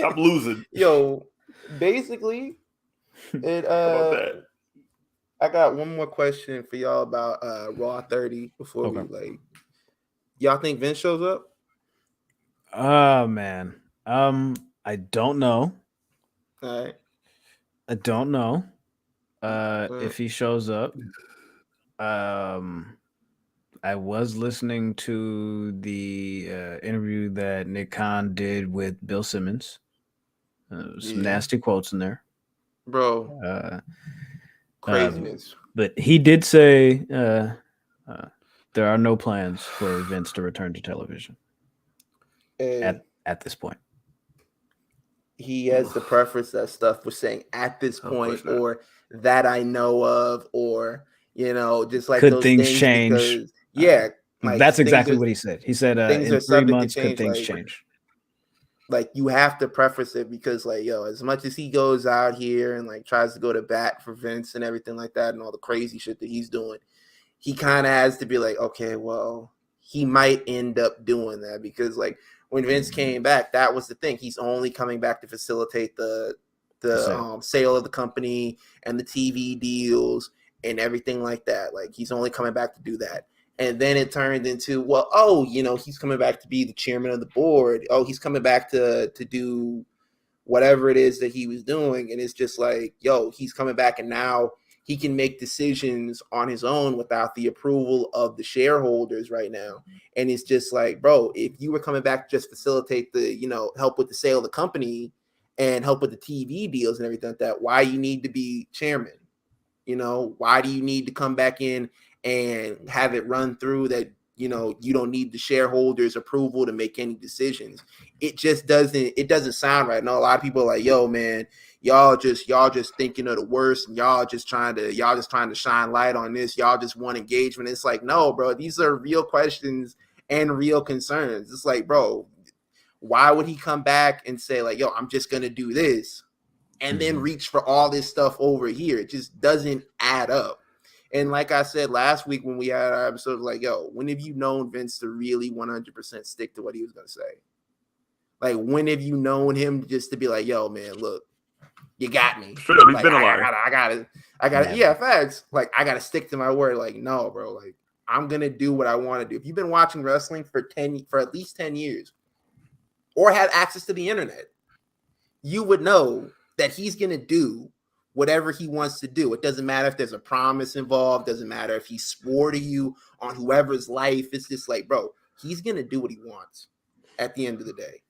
I'm losing. Yo, basically, it How about that? I got one more question for y'all about Raw 30 before we like. Y'all think Vince shows up? Oh man. I don't know. All right. I don't know. If he shows up. I was listening to the interview that Nick Khan did with Bill Simmons. Some nasty quotes in there, bro. Craziness. But he did say there are no plans for Vince to return to television at this point. He has the preference that stuff was saying at this point, or that I know of, or just like could those things change? Because, yeah, like, that's exactly what he said. He said in 3 months could things change. Like, you have to preface it because, like, yo, as much as he goes out here and like tries to go to bat for Vince and everything like that and all the crazy shit that he's doing, he kind of has to be like, okay, well, he might end up doing that because, like, when Vince came back, that was the thing. He's only coming back to facilitate the sale of the company and the TV deals and everything like that. Like, he's only coming back to do that. And then it turned into, well, he's coming back to be the chairman of the board. Oh, he's coming back to do whatever it is that he was doing. And it's just like, yo, he's coming back and now he can make decisions on his own without the approval of the shareholders right now. And it's just like, bro, if you were coming back to just facilitate the, help with the sale of the company and help with the TV deals and everything like that, why you need to be chairman? Why do you need to come back in and have it run through that, you don't need the shareholders' approval to make any decisions? It just doesn't sound right. No, a lot of people are like, yo, man, y'all just thinking of the worst, and y'all just trying to shine light on this. Y'all just want engagement. It's like, no, bro, these are real questions and real concerns. It's like, bro, why would he come back and say like, yo, I'm just gonna do this and then reach for all this stuff over here? It just doesn't add up. And like I said last week when we had our episode, like, yo, when have you known Vince to really 100% stick to what he was going to say? Like, when have you known him just to be like, yo, man, look, you got me. Straight up, he's like, been a liar. I got it. Yeah, facts. Like, I got to stick to my word. Like, no, bro. Like, I'm going to do what I want to do. If you've been watching wrestling for at least 10 years or have access to the internet, you would know that he's going to do whatever he wants to do. It doesn't matter if there's a promise involved. Doesn't matter if he swore to you on whoever's life. It's just like, bro, he's going to do what he wants at the end of the day.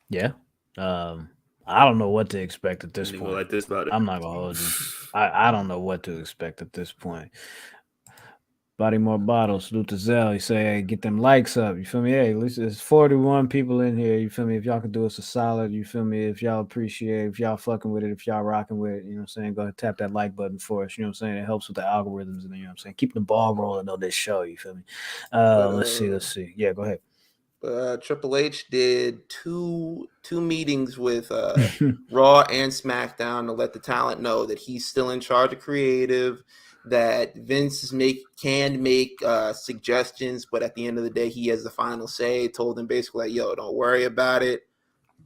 Yeah. I don't know what to expect at this point. Like this about it. I'm not going to hold you. I don't know what to expect at this point. Body More Bottles, salute to Zell. You say, hey, get them likes up. You feel me? Hey, at least there's 41 people in here. You feel me? If y'all can do us a solid, you feel me? If y'all appreciate, if y'all fucking with it, if y'all rocking with it, you know what I'm saying? Go ahead, tap that like button for us. You know what I'm saying? It helps with the algorithms, and you know what I'm saying? Keep the ball rolling on this show. You feel me? Let's see. Yeah, go ahead. Triple H did two meetings with Raw and SmackDown to let the talent know that he's still in charge of creative, that Vince can make suggestions, but at the end of the day, he has the final say. Told them basically like, yo, don't worry about it.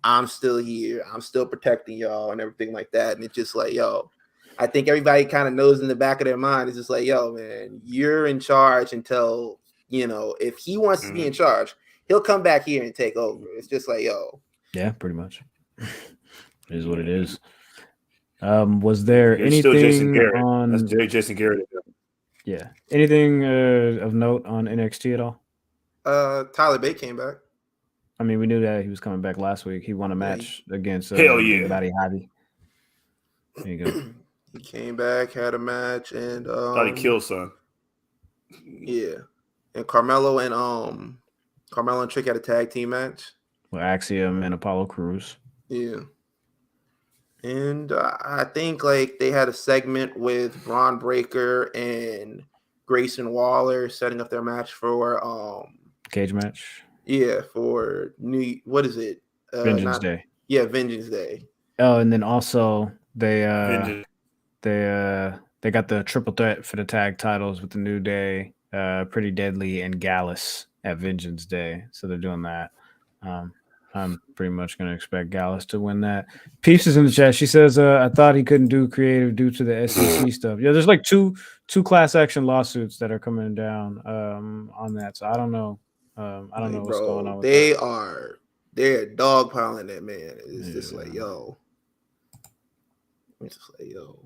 I'm still here. I'm still protecting y'all and everything like that. And it's just like, yo, I think everybody kind of knows in the back of their mind, it's just like, yo, man, you're in charge until, if he wants to be in charge, he'll come back here and take over. It's just like, yo. Yeah, pretty much. It is what it is. Was there anything on? That's Jason Garrett. Yeah. Anything of note on NXT at all? Tyler Bate came back. I mean, we knew that he was coming back last week. He won a match against Hell yeah. Big Body Javi. There you go. He came back, had a match, and thought he killed son. Yeah, and Carmelo and Trick had a tag team match with Axiom and Apollo Crews. Yeah, and I think like they had a segment with Braun Breaker and Grayson Waller setting up their match for cage match. Yeah, for what is it? Vengeance Day. Yeah, Vengeance Day. Oh, and then also they got the triple threat for the tag titles with the New Day, Pretty Deadly, and Gallus at Vengeance Day. So they're doing that. I'm pretty much going to expect Gallus to win that. Peeps is in the chat. She says, I thought he couldn't do creative due to the SEC stuff. Yeah, there's like two class action lawsuits that are coming down on that. So I don't know. I don't know what's going on with that. They're dogpiling that man. It's just like, yo. It's just like, yo.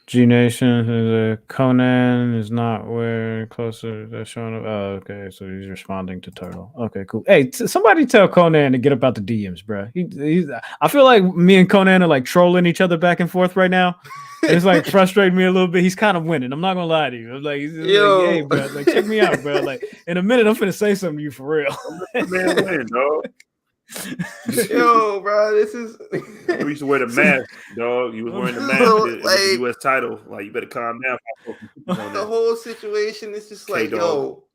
G Nation, Conan is not where closer. They're showing up. Oh, okay. So he's responding to Turtle. Okay, cool. Hey, somebody tell Conan to get up out the DMs, bro. I feel like me and Conan are like trolling each other back and forth right now. And it's like frustrating me a little bit. He's kind of winning. I'm not gonna lie to you. I'm like, hey, bro, like check me out, bro. Like in a minute, I'm finna say something to you for real. Man, win, dog. Yo, bro, this is. You used to wear the mask, dog. You was wearing the mask with the U.S. title. Like, you better calm down. The whole situation is just like, yo.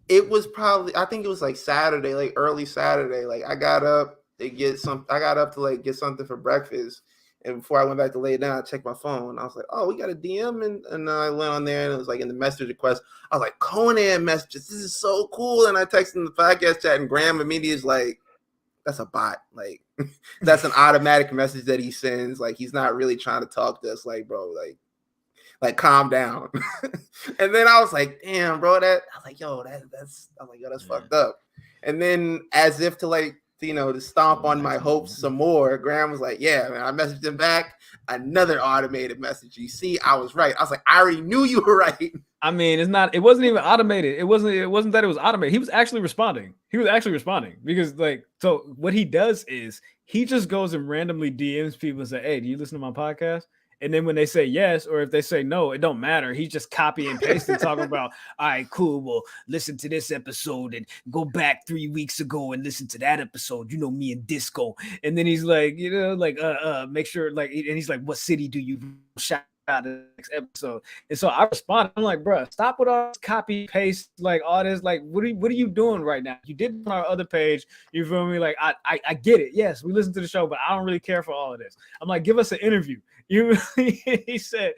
It was probably, I think it was like Saturday, like early Saturday. Like I got up to get something for breakfast, and before I went back to lay down, I checked my phone. I was like, oh, we got a DM, and I went on there, and it was like in the message request. I was like, Conan messages. This is so cool, and I texted in the podcast chat, and Graham immediately is like, that's a bot. Like, that's an automatic message that he sends. Like, he's not really trying to talk to us. Like, bro, like calm down. And then I was like, damn, bro, that's fucked up. And then as if to like, to stomp on my hopes some more, Graham was like, yeah, man, I messaged him back. Another automated message. You see, I was right. I was like, I already knew you were right. I mean, it wasn't even automated. It wasn't that it was automated. He was actually responding. Because like, so what he does is he just goes and randomly DMs people and say, hey, do you listen to my podcast? And then when they say yes, or if they say no, it don't matter. He just copy and paste and talking about, all right, cool. Well, listen to this episode and go back 3 weeks ago and listen to that episode. You know, me and Disco. And then he's like, make sure, like, and he's like, what city do you shout out in the next episode? And so I responded. I'm like, bro, stop with all this copy paste, like all this. Like, what are you doing right now? You did on our other page. You feel me? Like, I get it. Yes, we listen to the show, but I don't really care for all of this. I'm like, give us an interview. He said,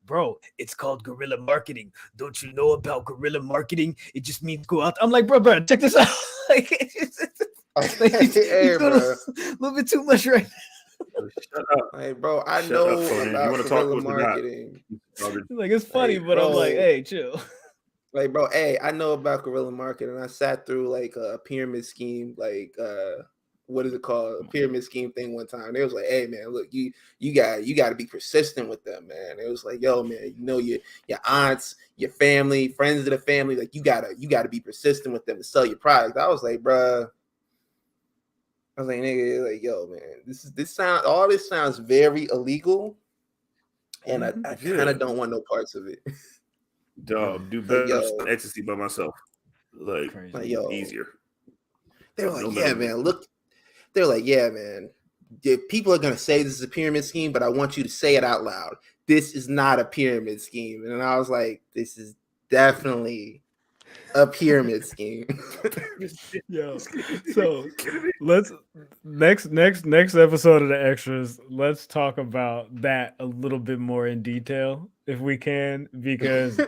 bro, it's called guerrilla marketing. Don't you know about guerrilla marketing? It just means go out. I'm like, bro, check this out. Like, he's doing a little bit too much right now. Shut up. Hey, bro, I know about guerrilla marketing. Like, it's funny, but I'm like, hey, chill. Like, bro, hey, I know about guerrilla marketing. I sat through like a pyramid scheme, like what is it called? A pyramid scheme thing one time. They was like, hey man, look, you got to be persistent with them, man. It was like, yo, man, your aunts, your family, friends of the family, like you gotta be persistent with them to sell your product. I was like, bruh. I was like, nigga, like, yo, man, this sounds very illegal, and I kind of don't want no parts of it. Dog, do better like, ecstasy by myself. Like easier. They were like, yeah, man, look. They're like, yeah, man, people are going to say this is a pyramid scheme, but I want you to say it out loud. This is not a pyramid scheme. And I was like, this is definitely a pyramid scheme. Yo, so let's next episode of the Extras, let's talk about that a little bit more in detail if we can, because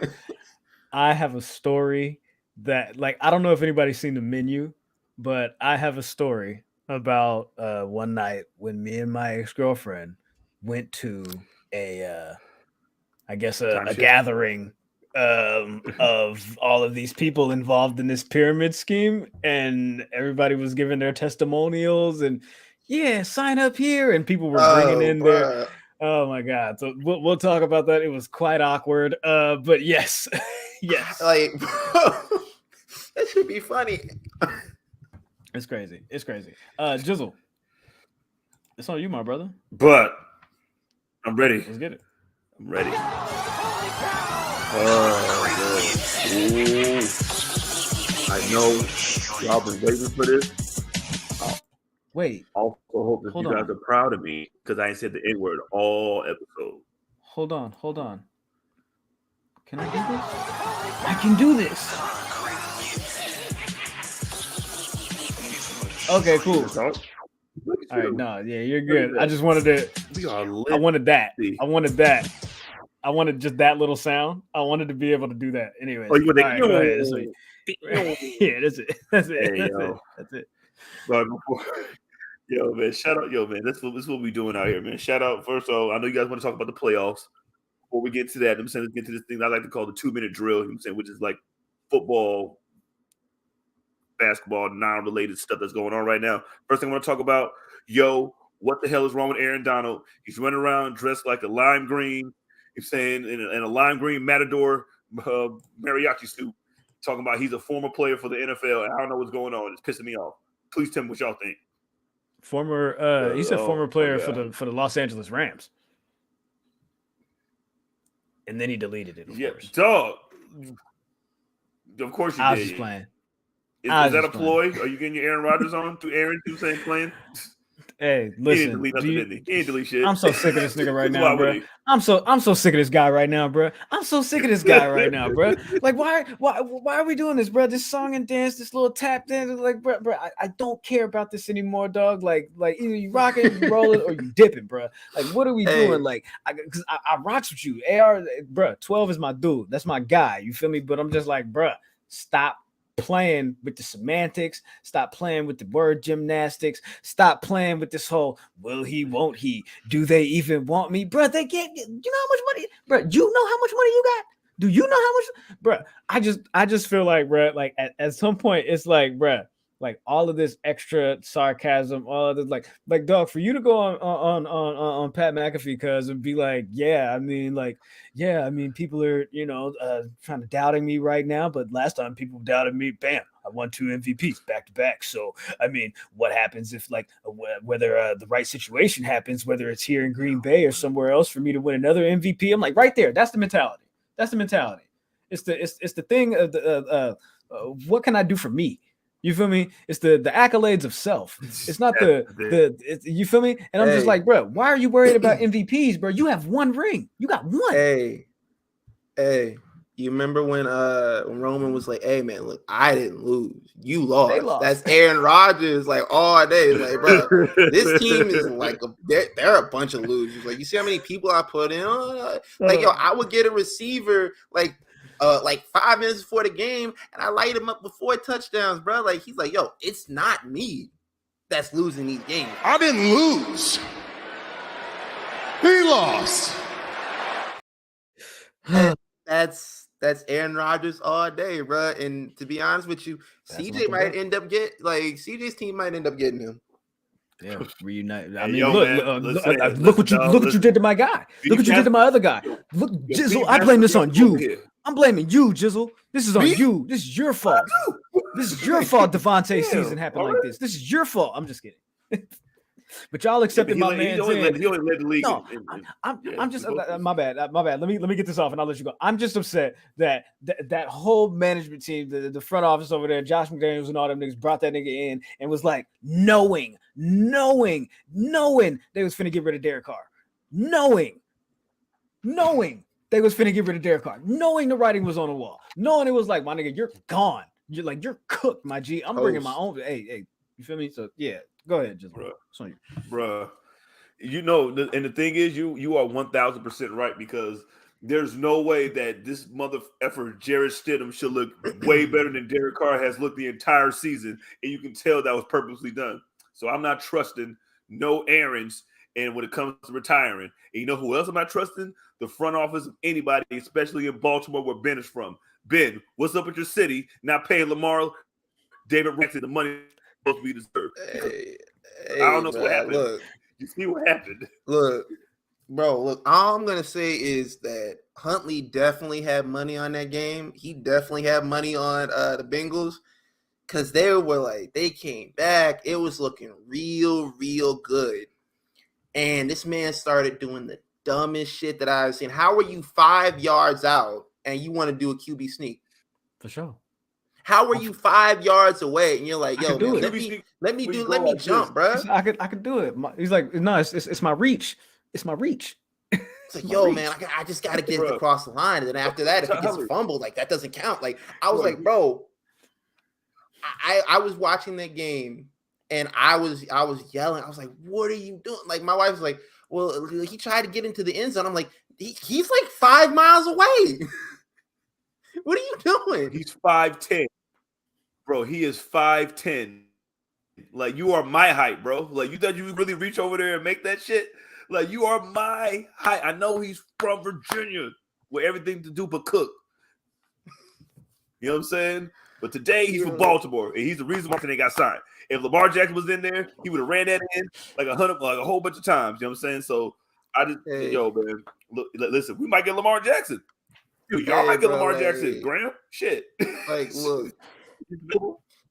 I have a story that, like, I don't know if anybody's seen the menu, but I have a story about one night when me and my ex-girlfriend went to a gathering of all of these people involved in this pyramid scheme, and everybody was giving their testimonials and sign up here, and people were bringing in their oh my god. So we'll talk about that. It was quite awkward, but yes. Like That should be funny. It's crazy. Jizzle, it's on you, my brother. But I'm ready. Let's get it. I'm ready. I know y'all been waiting for this. Wait. I also hope that you guys are proud of me because I ain't said the N-word all episode. Hold on. Can I do this? I can do this. Okay, cool. All right, no, yeah, you're good. I just wanted to. I wanted that. I wanted just that little sound. I wanted to be able to do that. Anyway. Oh, you want that? Yeah, that's it. That's it. But before, man, shout out, man. This is what we doing out here, man. Shout out. First of all, I know you guys want to talk about the playoffs. Before we get to that, I'm saying let's get to this thing I like to call the 2-minute drill. I'm saying, which is like football, basketball, non-related stuff that's going on right now. First thing I want to talk about, what the hell is wrong with Aaron Donald? He's running around dressed like a lime green. He's saying in a lime green matador mariachi suit, talking about he's a former player for the NFL, and I don't know what's going on. It's pissing me off. Please tell me what y'all think. He said former player for the Los Angeles Rams. And then he deleted it, of course. Dog. Of course you did. I was just playing. Is that a ploy? Are you getting your Aaron Rodgers on to Aaron to saying playing? Hey, listen. He didn't delete shit. I'm so sick of this nigga right now, bro. I'm so sick of this guy right now, bro. Like, why are we doing this, bro? This song and dance, this little tap dance, like, bro, I don't care about this anymore, dog. Like either you rock it, you roll it, or you dip it, bro. Like, what are we doing? Like, because I rocks with you, AR, bro. 12 is my dude. That's my guy. You feel me? But I'm just like, bro, stop playing with the semantics, stop playing with the word gymnastics, stop playing with this whole will he, won't he, do they even want me, bro? They can't. You know how much money, bro? You know how much money you got? Do you know how much, bro? I just feel like, bro, like at some point it's like, bro, like all of this extra sarcasm, all of this, like dog, for you to go on Pat McAfee, cuz, and be like, yeah, I mean, people are, trying to doubting me right now, but last time people doubted me, bam, I won 2 MVPs back to back. So, I mean, what happens if, like, whether the right situation happens, whether it's here in Green Bay or somewhere else, for me to win another MVP? I'm like, right there. That's the mentality. It's the thing of what can I do for me? You feel me? It's the accolades of self. It's not you feel me? And I'm just like, bro, why are you worried about MVPs, bro? You have 1 ring. You got 1. Hey, you remember when Roman was like, hey man, look, I didn't lose. You lost. They lost. That's Aaron Rodgers, like, all day. Like, bro, this team is like they're a bunch of losers. Like, you see how many people I put in? Like, I would get a receiver like 5 minutes before the game, and I light him up with 4 touchdowns, bro. Like, he's like, yo, it's not me that's losing these games. I didn't lose. He lost. That's Aaron Rodgers all day, bro. And to be honest with you, CJ might end up CJ's team might end up getting him. Yeah, reunite. I Hey, mean, yo, look what you did to my guy. Look what you did to my other guy. Look, Jizzle, I blame this on you. I'm blaming you, Jizzle. This is on you. This is your fault. This is your fault. Devontae season happened like this. This is your fault. I'm just kidding. But y'all accepted my man. He only led the league. No, I'm just my bad. Let me get this off and I'll let you go. I'm just upset that whole management team, the front office over there, Josh McDaniels and all them niggas brought that nigga in and was like knowing they was finna get rid of Derek Carr, knowing they was finna get rid of Derek Carr, knowing the writing was on the wall, knowing it was like, my nigga, you're gone. You're cooked, my G. I'm bringing my own. Hey, you feel me? So yeah. Go ahead, just bro. And the thing is, you are 1,000% right, because there's no way that this mother effer Jarrett Stidham should look way better than Derek Carr has looked the entire season, and you can tell that was purposely done. So I'm not trusting no Aarons, and when it comes to retiring, and you know who else I'm not trusting? The front office of anybody, especially in Baltimore, where Ben is from. Ben, what's up with your city? Not paying Lamar, David Rexon the money supposed to be deserved. Hey, I don't know what happened. Look, you see what happened. Look, Bro, look, all I'm gonna say is that Huntley definitely had money on that game. He definitely had money on the Bengals because they came back. It was looking real good. And this man started doing the dumbest shit that I've seen. How are you 5 yards out and you want to do a QB sneak? For sure. How are you 5 yards away and you're like, yo, man, let me jump, bro. I could do it. He's like, no, it's my reach. It's my reach. It's like, yo, man, I just got to get it across the line. And then after that, if it gets fumbled, like, that doesn't count. Like, I was like, bro, I was watching that game and I was yelling. I was like, what are you doing? Like, my wife was like, well, he tried to get into the end zone. I'm like, he's like 5 miles away. What are you doing? He's 5'10". Bro, he is 5'10". Like, you are my height, bro. Like, you thought you would really reach over there and make that shit? Like, you are my height. I know he's from Virginia with everything to do but cook. You know what I'm saying? But today he's from Baltimore, and he's the reason why they got signed. If Lamar Jackson was in there, he would have ran that in like a whole bunch of times. You know what I'm saying? So I just, yo, man, look, listen, we might get Lamar Jackson. Dude, y'all might get Lamar Jackson, Graham. Shit. Like, look,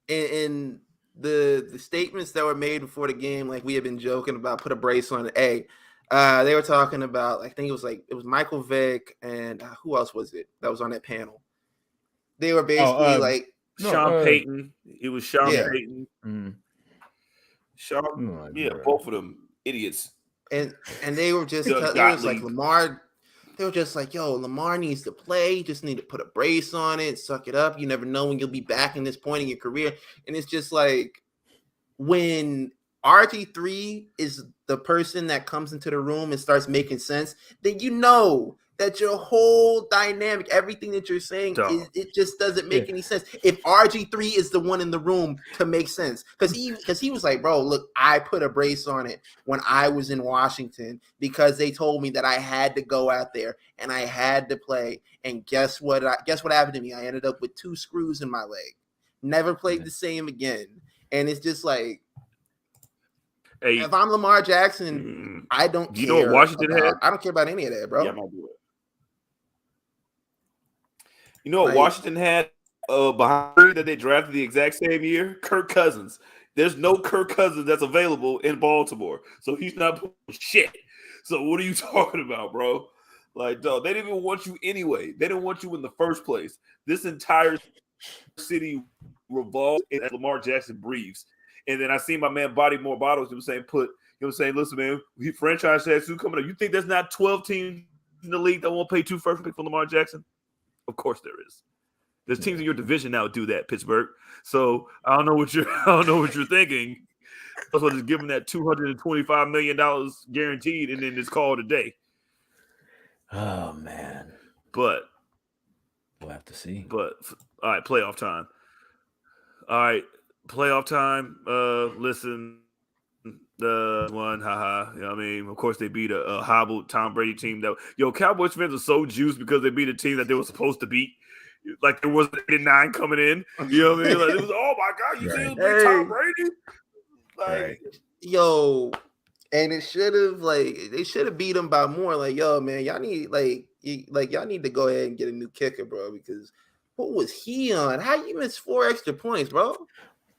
and the statements that were made before the game, like we had been joking about, put a brace on it. They were talking about, I think it was Michael Vick and who else was it that was on that panel? They were basically Sean Payton. It was Sean Payton. Mm. Sean, both of them idiots. And they were just like Lamar. They were just like, yo, Lamar needs to play. You just need to put a brace on it, suck it up. You never know when you'll be back in this point in your career. And it's just like when RG3 is the person that comes into the room and starts making sense, then you know that your whole dynamic, everything that you're saying, it just doesn't make any sense. If RG3 is the one in the room to make sense, because he was like, bro, look, I put a brace on it when I was in Washington because they told me that I had to go out there and I had to play. And guess what happened to me? I ended up with 2 screws in my leg. Never played the same again. And it's just like, if I'm Lamar Jackson, I don't care. You know what Washington had? I don't care about any of that, bro. Yeah, I might do it. You know what Washington had behind that they drafted the exact same year? Kirk Cousins. There's no Kirk Cousins that's available in Baltimore, so he's not putting shit. So what are you talking about, bro? Like, dog, they didn't even want you anyway. They didn't want you in the first place. This entire city revolves as Lamar Jackson breathes. And then I seen my man Body More Bottles, listen, man, he franchise has 2 coming up. You think there's not 12 teams in the league that won't pay 2 first picks for Lamar Jackson? Of course there is. There's teams in your division now do that, Pittsburgh. So I don't know what you're thinking. That's what is giving that $225 million guaranteed, and then it's called a day. Oh man. But we'll have to see. But all right, playoff time. All right, playoff time. Listen, the one, haha. You know what I mean? Of course, they beat a hobbled Tom Brady team. Cowboys fans are so juiced because they beat a team that they were supposed to beat. Like there was 8-9 coming in. You know what I mean? Like it was, oh my god, you see beat Tom Brady? Like, yo, and it should have they should have beat him by more. Like, yo, man, y'all need y'all need to go ahead and get a new kicker, bro. Because what was he on? How you miss 4 extra points, bro?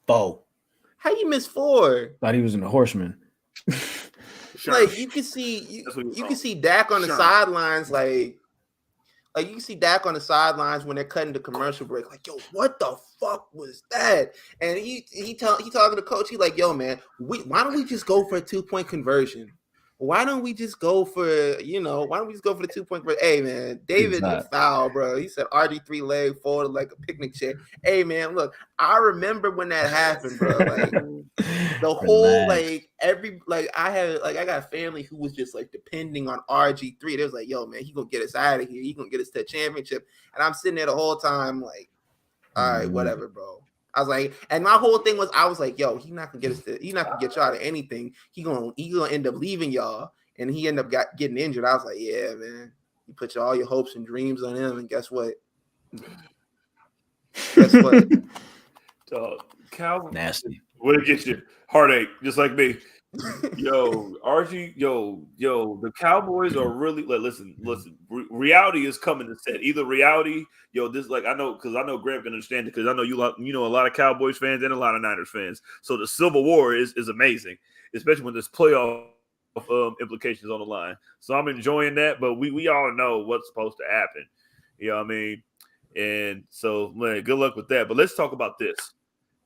4. How you miss 4? Thought he was in the Horseman. Like you can see you can see Dak on the sidelines, like you can see Dak on the sidelines when they're cutting the commercial break. Like, yo, what the fuck was that? And he talking to the coach. He like, yo, man, why don't we just go for a 2-point conversion? Why don't we just go for the 2-point conversion? Hey, man, David, you foul, bro. He said RG3 leg forward like a picnic chair. Hey, man, look, I remember when that happened, bro. Like the whole I got family who was just like depending on RG3. They was like, yo, man, he gonna get us out of here. He gonna get us to the championship. And I'm sitting there the whole time like, all right, whatever, bro. I was like, and my whole thing was, I was like, yo, he's not gonna get y'all out of anything. He gonna end up leaving y'all, and he ended up getting injured. I was like, yeah, man, you put all your hopes and dreams on him, and guess what? Calvin, nasty. What it gets you? Heartache, just like me. Yo, Archie, the Cowboys are really like listen. Reality is coming to set. Either reality, this I know because I know Graham can understand it because I know you know a lot of Cowboys fans and a lot of Niners fans. So the Civil War is amazing, especially when there's playoff implications on the line. So I'm enjoying that, but we all know what's supposed to happen. You know what I mean? And so, man, good luck with that. But let's talk about this.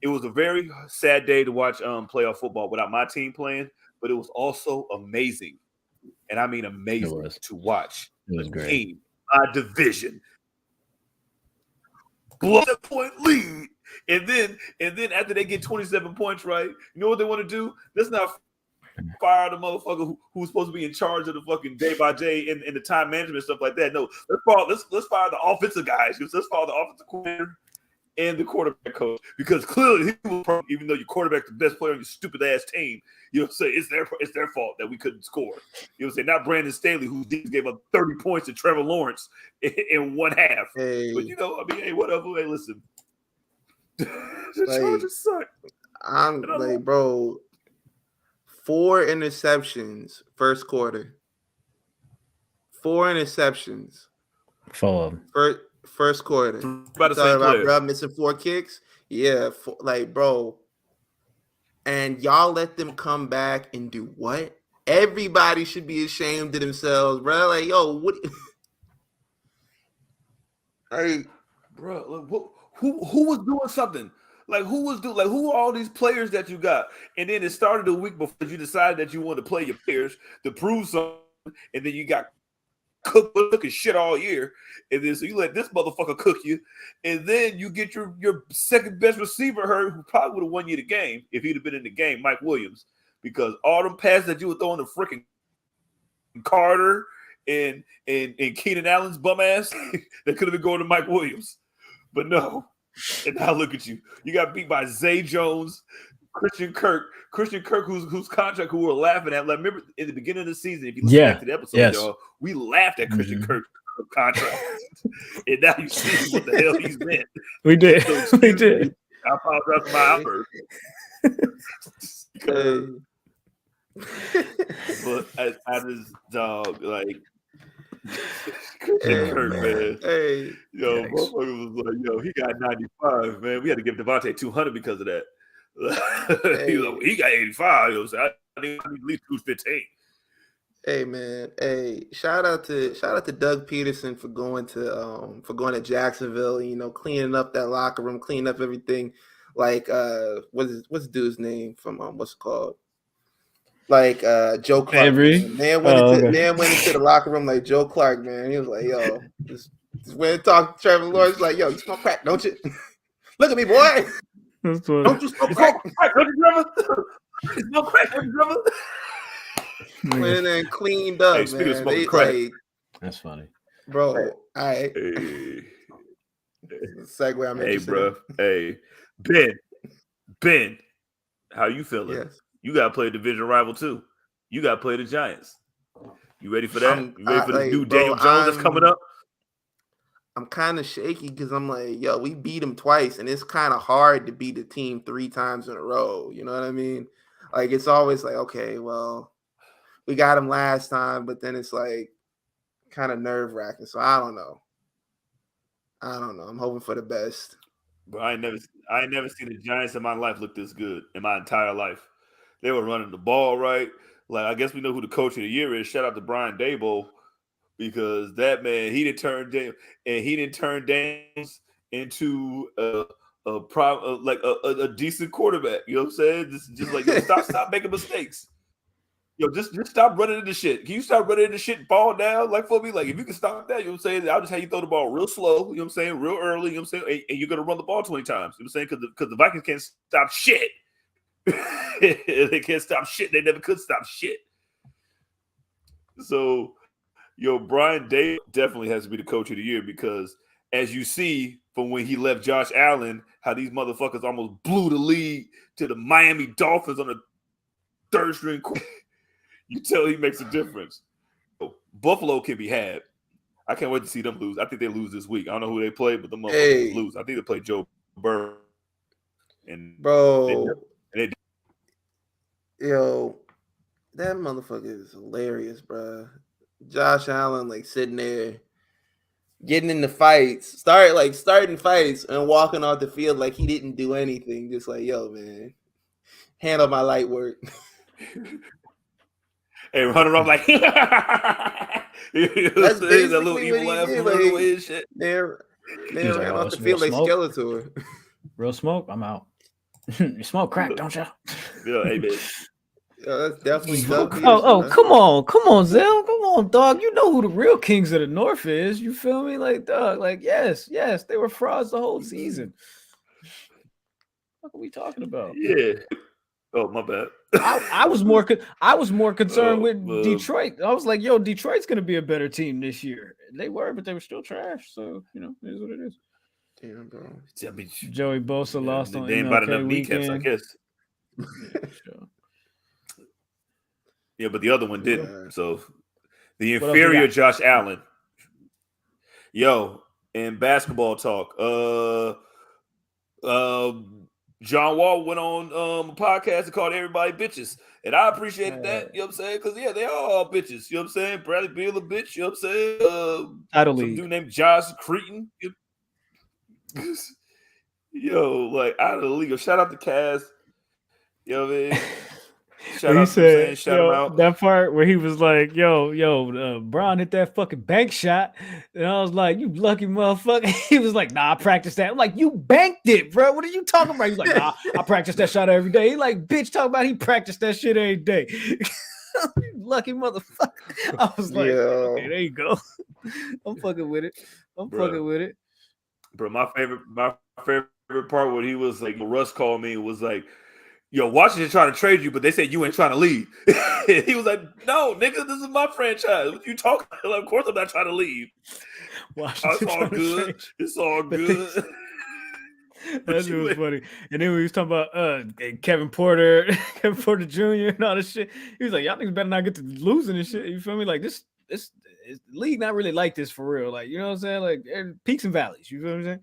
It was a very sad day to watch playoff football without my team playing, but it was also amazing, and I mean amazing to watch the team, my division, blow that point lead, and then after they get 27 points, right? You know what they want to do? Let's not fire the motherfucker who's supposed to be in charge of the fucking day by day and the time management stuff like that. No, let's fire the offensive guys. Let's fire the offensive coordinator and the quarterback coach, because clearly he was probably, even though your quarterback's the best player on your stupid ass team, say it's their fault that we couldn't score. Say not Brandon Staley, who gave up 30 points to Trevor Lawrence in one half. Hey. But hey, whatever. Hey, listen, the Chargers suck. I'm like, bro, 4 interceptions first quarter. 4 interceptions. 4 First quarter. About the same player. Bro, missing 4 kicks. Yeah, bro. And y'all let them come back and do what? Everybody should be ashamed of themselves, bro. Like, yo, what? Hey, bro, who was doing something? Like, who are all these players that you got? And then it started a week before you decided that you wanted to play your players to prove something, and then you got cooking shit all year, and then so you let this motherfucker cook you, and then you get your second best receiver hurt, who probably would have won you the game if he'd have been in the game, Mike Williams, because all them passes that you were throwing to freaking Carter and Keenan Allen's bum ass that could have been going to Mike Williams, but no. And now look at you. You got beat by Zay Jones, Christian Kirk, whose contract who we were laughing at. Like, remember in the beginning of the season, if you listen back to the episode, y'all, we laughed at Christian Kirk's contract. And now you see what the hell he's meant. We did. So, we did. I apologize for my outburst. But I just like Christian Kirk, man. Hey, motherfucker was like, he got 95, man. We had to give Devontae 200 because of that. He was like, he got 85. So I need at least 215. Hey, man. Hey, shout out to Doug Peterson for going to Jacksonville. Cleaning up that locker room, cleaning up everything. Like, what's the dude's name from what's it called? Like Joe Clark. Man went into the locker room like Joe Clark, man. He was like, yo, just went and talked to Trevor Lawrence, like, yo, you smoke crack, don't you? Look at me, boy. Don't you smoke crack? Don't you, brother? Smoke crack, don't you, brother? Went in there and cleaned up, hey, speaking of smoking crack. That's funny. Bro, all right. Hey. Segue I'm interested in. Hey, Ben, how you feeling? Yes. You got to play a division rival, too. You got to play the Giants. You ready for that? You ready for the new Daniel Jones that's coming up? I'm kind of shaky because I'm like, yo, we beat him twice, and it's kind of hard to beat the team 3 times in a row. You know what I mean? Like, it's always like, okay, well, we got him last time, but then it's like kind of nerve-wracking. So I don't know. I'm hoping for the best. Bro, I ain't never seen the Giants in my life look this good in my entire life. They were running the ball right. Like, I guess we know who the coach of the year is. Shout out to Bryan Danielson, because that man, he didn't turn Daniels into a decent quarterback. You know what I'm saying? Just like, stop making mistakes. Just stop running into shit. Can you stop running into shit and ball down? Like, for me, like, if you can stop that, you know what I'm saying? I'll just have you throw the ball real slow, you know what I'm saying? Real early, you know what I'm saying? And you're going to run the ball 20 times, you know what I'm saying? Because the Vikings can't stop shit. They can't stop shit. They never could stop shit. So, Bryan Danielson definitely has to be the coach of the year, because as you see from when he left Josh Allen, how these motherfuckers almost blew the lead to the Miami Dolphins on the 3rd string. You tell he makes a difference. Buffalo can be had. I can't wait to see them lose. I think they lose this week. I don't know who they play, but the motherfuckers lose. I think they play Joe Burrow. And bro, yo, motherfucker is hilarious, bro. Josh Allen like sitting there, getting into fights, starting fights and walking off the field like he didn't do anything. Just like, yo, man, handle my light work. Hey, running around like That's basically that little evil laugh and shit. They ran off the field like Skeletor. Real smoke, I'm out. You smoke crack, don't you? Yeah, hey, baby. Yeah, that's definitely come on, Zell. Come on, dog. You know who the real kings of the North is. You feel me? Like, dog, like, yes, they were frauds the whole season. What are we talking about? Yeah. Oh, my bad. I was more concerned with Detroit. I was like, yo, Detroit's gonna be a better team this year. They were, but they were still trash. So, you know, it is what it is. Damn, bro. I mean, Joey Bosa lost on they ain't about enough kneecaps, I guess. Yeah, sure. Yeah, but the other one didn't. Yeah. So the What inferior Josh Allen. Yo, in basketball talk, John Wall went on a podcast and called everybody bitches. And I appreciated that, you know what I'm saying? Because, yeah, they are all bitches. You know what I'm saying? Bradley Beal a bitch, you know what I'm saying? Some dude named Josh Cretan. Yo, like, out of the league. Shout out to Kaz. You know what I mean? Shout out to him, shout him out. That part where he was like, yo, Bron hit that fucking bank shot. And I was like, you lucky motherfucker. He was like, nah, I practiced that. I'm like, you banked it, bro. What are you talking about? He's like, nah, I practice that shot every day. He like, bitch, talking about he practiced that shit every day. You lucky motherfucker. I was like, okay, there you go. I'm fucking with it. Fucking with it. Bro, my favorite part when he was like, Russ called me, was like, yo, Washington trying to trade you, but they said you ain't trying to leave. He was like, no, nigga, this is my franchise. What you talking about? Like, of course I'm not trying to leave. It's all good. It's all good. That shit was funny. And then we was talking about Kevin Porter Jr. and all this shit. He was like, y'all niggas better not get to losing and shit. You feel me? Like this league not really like this for real. Like, you know what I'm saying? Like peaks and valleys. You feel what I'm saying?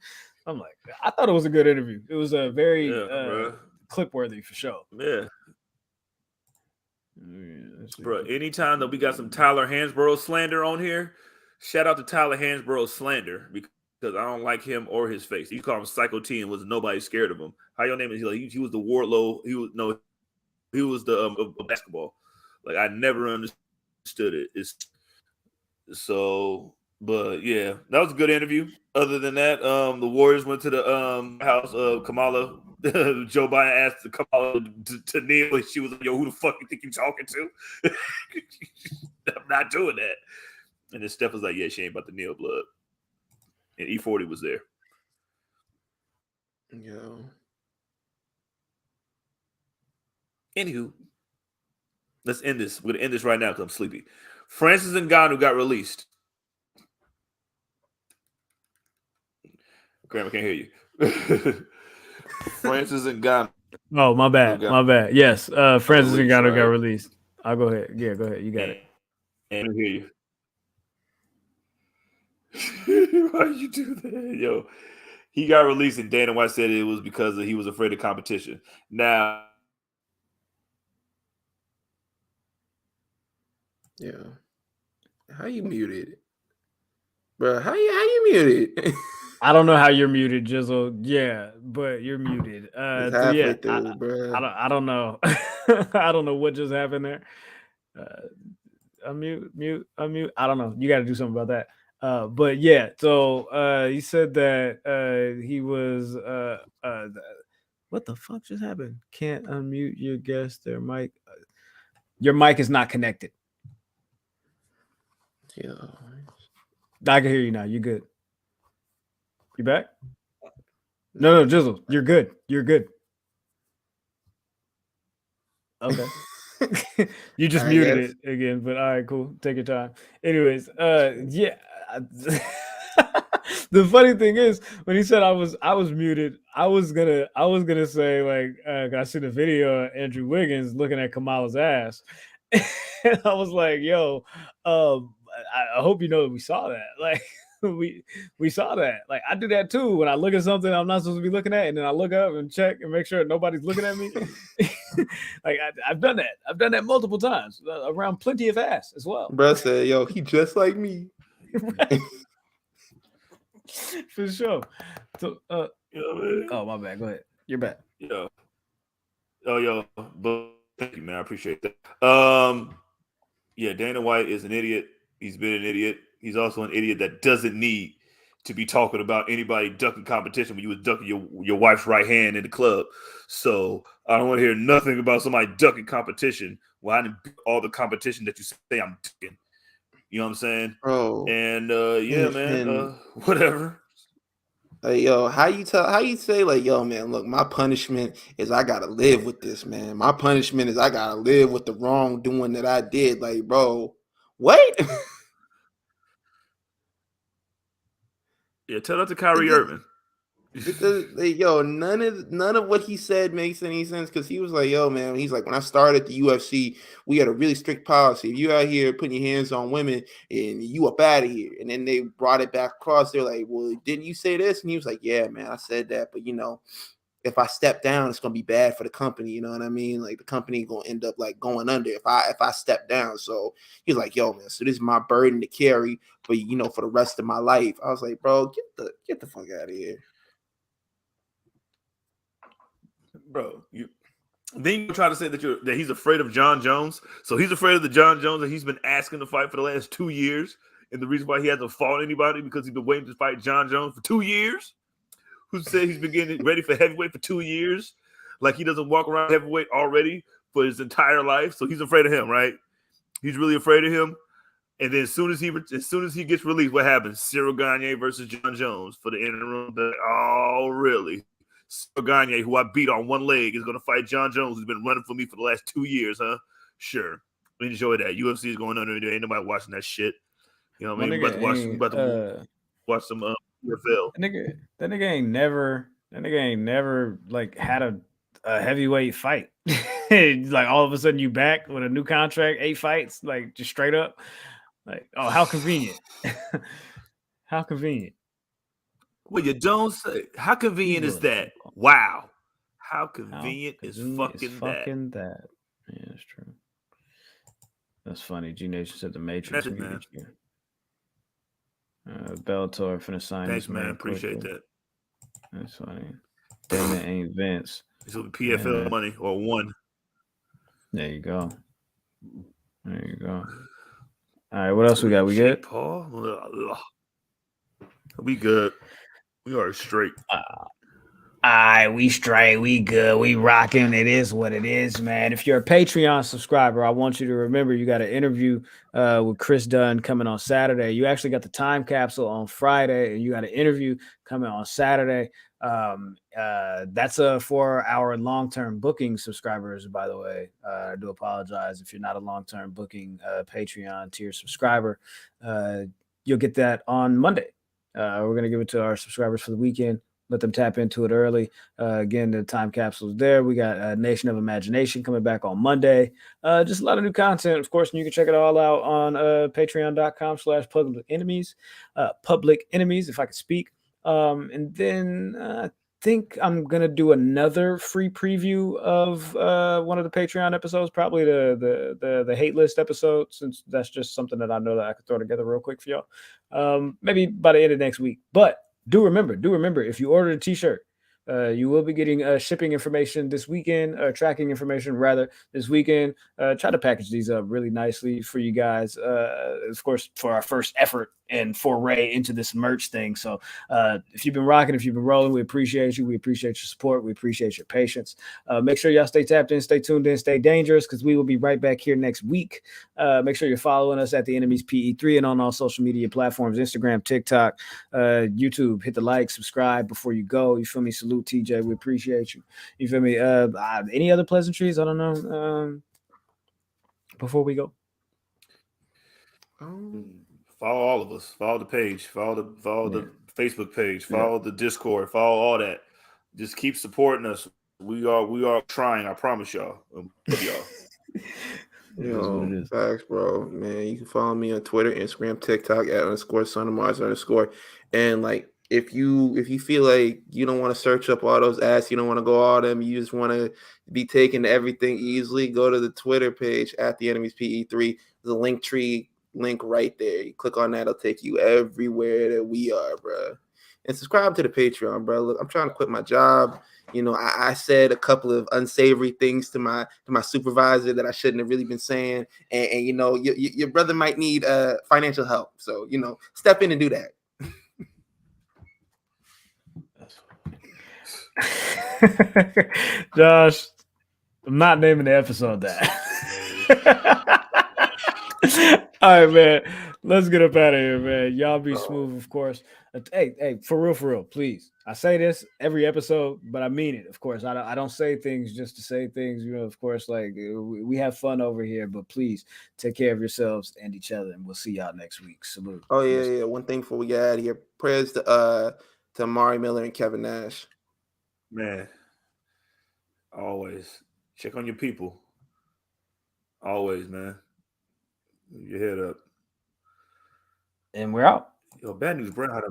I'm like, I thought it was a good interview. It was a very clip worthy for sure. Yeah. Bro, anytime that we got some Tyler Hansborough slander on here, shout out to Tyler Hansborough slander because I don't like him or his face. You call him Psycho T and was nobody scared of him. How your name is? He was the Wardlow. He was the basketball. Like, I never understood it. But yeah, that was a good interview. Other than that, the Warriors went to the house of Kamala. Joe Biden asked Kamala to kneel, and she was like, yo, who the fuck you think you talking to? I'm not doing that. And then Steph was like, yeah, she ain't about to kneel, blood. And E40 was there. Yo. Anywho, let's end this. We're going to end this right now because I'm sleepy. Francis Ngannou got released. Graham, I can't hear you. Francis Ngannou. Oh, my bad. Yes, Francis Ngannou got released. I'll go ahead. Yeah, go ahead. You got it. I hear you. Why did you do that? Yo, he got released, and Dana White said it was because he was afraid of competition. Now, yeah, how you muted, bro? How you muted? I don't know how you're muted, Jizzle. Yeah, but you're muted. Halfway through, bro. I don't know. I don't know what just happened there. Unmute. I don't know. You got to do something about that. But yeah, so he said that he was what the fuck just happened? Can't unmute your guest. Their mic. Your mic is not connected. Yeah. I can hear you now. You good? You back? No, Jizzle. You're good. Okay. You just muted it again, but all right, cool. Take your time. Anyways, yeah. The funny thing is, when he said I was muted, I was gonna say, like, I seen a video of Andrew Wiggins looking at Kamala's ass, and I was like, yo, I hope you know that we saw that. Like, we saw that. Like, I do that too when I look at something I'm not supposed to be looking at, and then I look up and check and make sure nobody's looking at me. Like I've done that. I've done that multiple times around plenty of ass as well. Bro said, "Yo, he just like me." For sure. So, man. oh my bad. Go ahead. You're back. Yo. But thank you, man. I appreciate that. Yeah, Dana White is an idiot. He's been an idiot. He's also an idiot that doesn't need to be talking about anybody ducking competition when you was ducking your wife's right hand in the club. So I don't want to hear nothing about somebody ducking competition. Well, I didn't all the competition that you say I'm ducking. You know what I'm saying? Bro. And yeah, man. Whatever. Like, yo, how you say, like, yo, man, look, my punishment is I gotta live with this, man. My punishment is I gotta live with the wrongdoing that I did. Like, bro, what? Yeah, tell that to Kyrie Irving. Yo, none of what he said makes any sense, because he was like, yo, man, he's like, when I started the UFC, we had a really strict policy. If you out here putting your hands on women, and you up out of here. And then they brought it back across. They're like, well, didn't you say this? And he was like, yeah, man, I said that, but if I step down, it's gonna be bad for the company. You know what I mean? Like, the company gonna end up like going under if I step down. So he's like, yo, man, so this is my burden to carry for for the rest of my life. I was like, bro, get the fuck out of here. Bro, then you try to say that he's afraid of John Jones. So he's afraid of the John Jones that he's been asking to fight for the last 2 years. And the reason why he hasn't fought anybody because he's been waiting to fight John Jones for 2 years. Who said he's been getting ready for heavyweight for 2 years? Like he doesn't walk around heavyweight already for his entire life. So he's afraid of him, right? He's really afraid of him. And then as soon as he gets released, what happens? Cyril Gane versus John Jones for the interim. Oh, really? Cyril Gane, who I beat on one leg, is going to fight John Jones, who's been running for me for the last 2 years, huh? Sure. Enjoy that. UFC is going under there. Ain't nobody watching that shit. You know what I mean? We about to watch some NFL. That nigga ain't never like had a heavyweight fight. Like all of a sudden you back with a new contract, 8 fights, like just straight up. Like, oh, how convenient. How convenient. Well, you don't say. How convenient is that? Wow. How convenient is fucking that? Yeah, that's true. That's funny. G Nation said the Matrix. That's it, man. Bellator finna sign. Thanks, man. Appreciate that. That's funny. Damn, it ain't Vince. This will be PFL money or one. There you go. All right, what else we got? We good? Paul? We good. We are straight. We straight. We good. We rocking. It is what it is, man. If you're a Patreon subscriber, I want you to remember you got an interview with Chris Dunn coming on Saturday. You actually got the time capsule on Friday, and you got an interview coming on Saturday. That's for our long-term booking subscribers, by the way. I do apologize if you're not a long-term booking Patreon tier subscriber. You'll get that on Monday. We're going to give it to our subscribers for the weekend. Let them tap into it early. Again, the time capsule is there. We got Nation of Imagination coming back on Monday. Just a lot of new content, of course, and you can check it all out on patreon.com/public enemies. Public enemies, if I could speak. And then I think I'm going to do another free preview of one of the Patreon episodes, probably the hate list episode, since that's just something that I know that I could throw together real quick for y'all. Maybe by the end of next week. But do remember, if you order a t-shirt, you will be getting shipping information this weekend, tracking information rather this weekend. Try to package these up really nicely for you guys, of course, for our first effort and foray into this merch thing. So if you've been rocking, if you've been rolling, we appreciate you. We appreciate your support. We appreciate your patience. Make sure y'all stay tapped in, stay tuned in, stay dangerous, because we will be right back here next week. Make sure you're following us at The Enemies PE3 and on all social media platforms, Instagram, TikTok, YouTube. Hit the like, subscribe before you go. You feel me? Salute TJ. We appreciate you. You feel me? Any other pleasantries? I don't know. Before we go. Follow all of us. Follow the page. Follow the Facebook page. Follow the Discord. Follow all that. Just keep supporting us. We are trying. I promise y'all. Yo, facts, bro. Man, you can follow me on Twitter, Instagram, TikTok @_SonOfMars_. And like, if you feel like you don't want to search up all those ads, you don't want to go all them, you just want to be taken to everything easily, go to the Twitter page at the Enemies PE3. There's a link tree link right there. You click on that, it'll take you everywhere that we are, bro. And subscribe to the Patreon, bro. Look, I'm trying to quit my job. You know, I said a couple of unsavory things to my supervisor that I shouldn't have really been saying, and you know, your brother might need financial help. So, you know, step in and do that. Josh, I'm not naming the episode that. All right, man. Let's get up out of here, man. Y'all be smooth, of course. Hey, for real, please. I say this every episode, but I mean it. Of course, I don't say things just to say things. You know, of course, like we have fun over here, but please take care of yourselves and each other, and we'll see y'all next week. Salute. Oh yeah. One thing before we get out of here, prayers to Amari Miller and Kevin Nash. Man, always check on your people. Always, man. Your head up. And we're out. Yo, Bad News Brown had a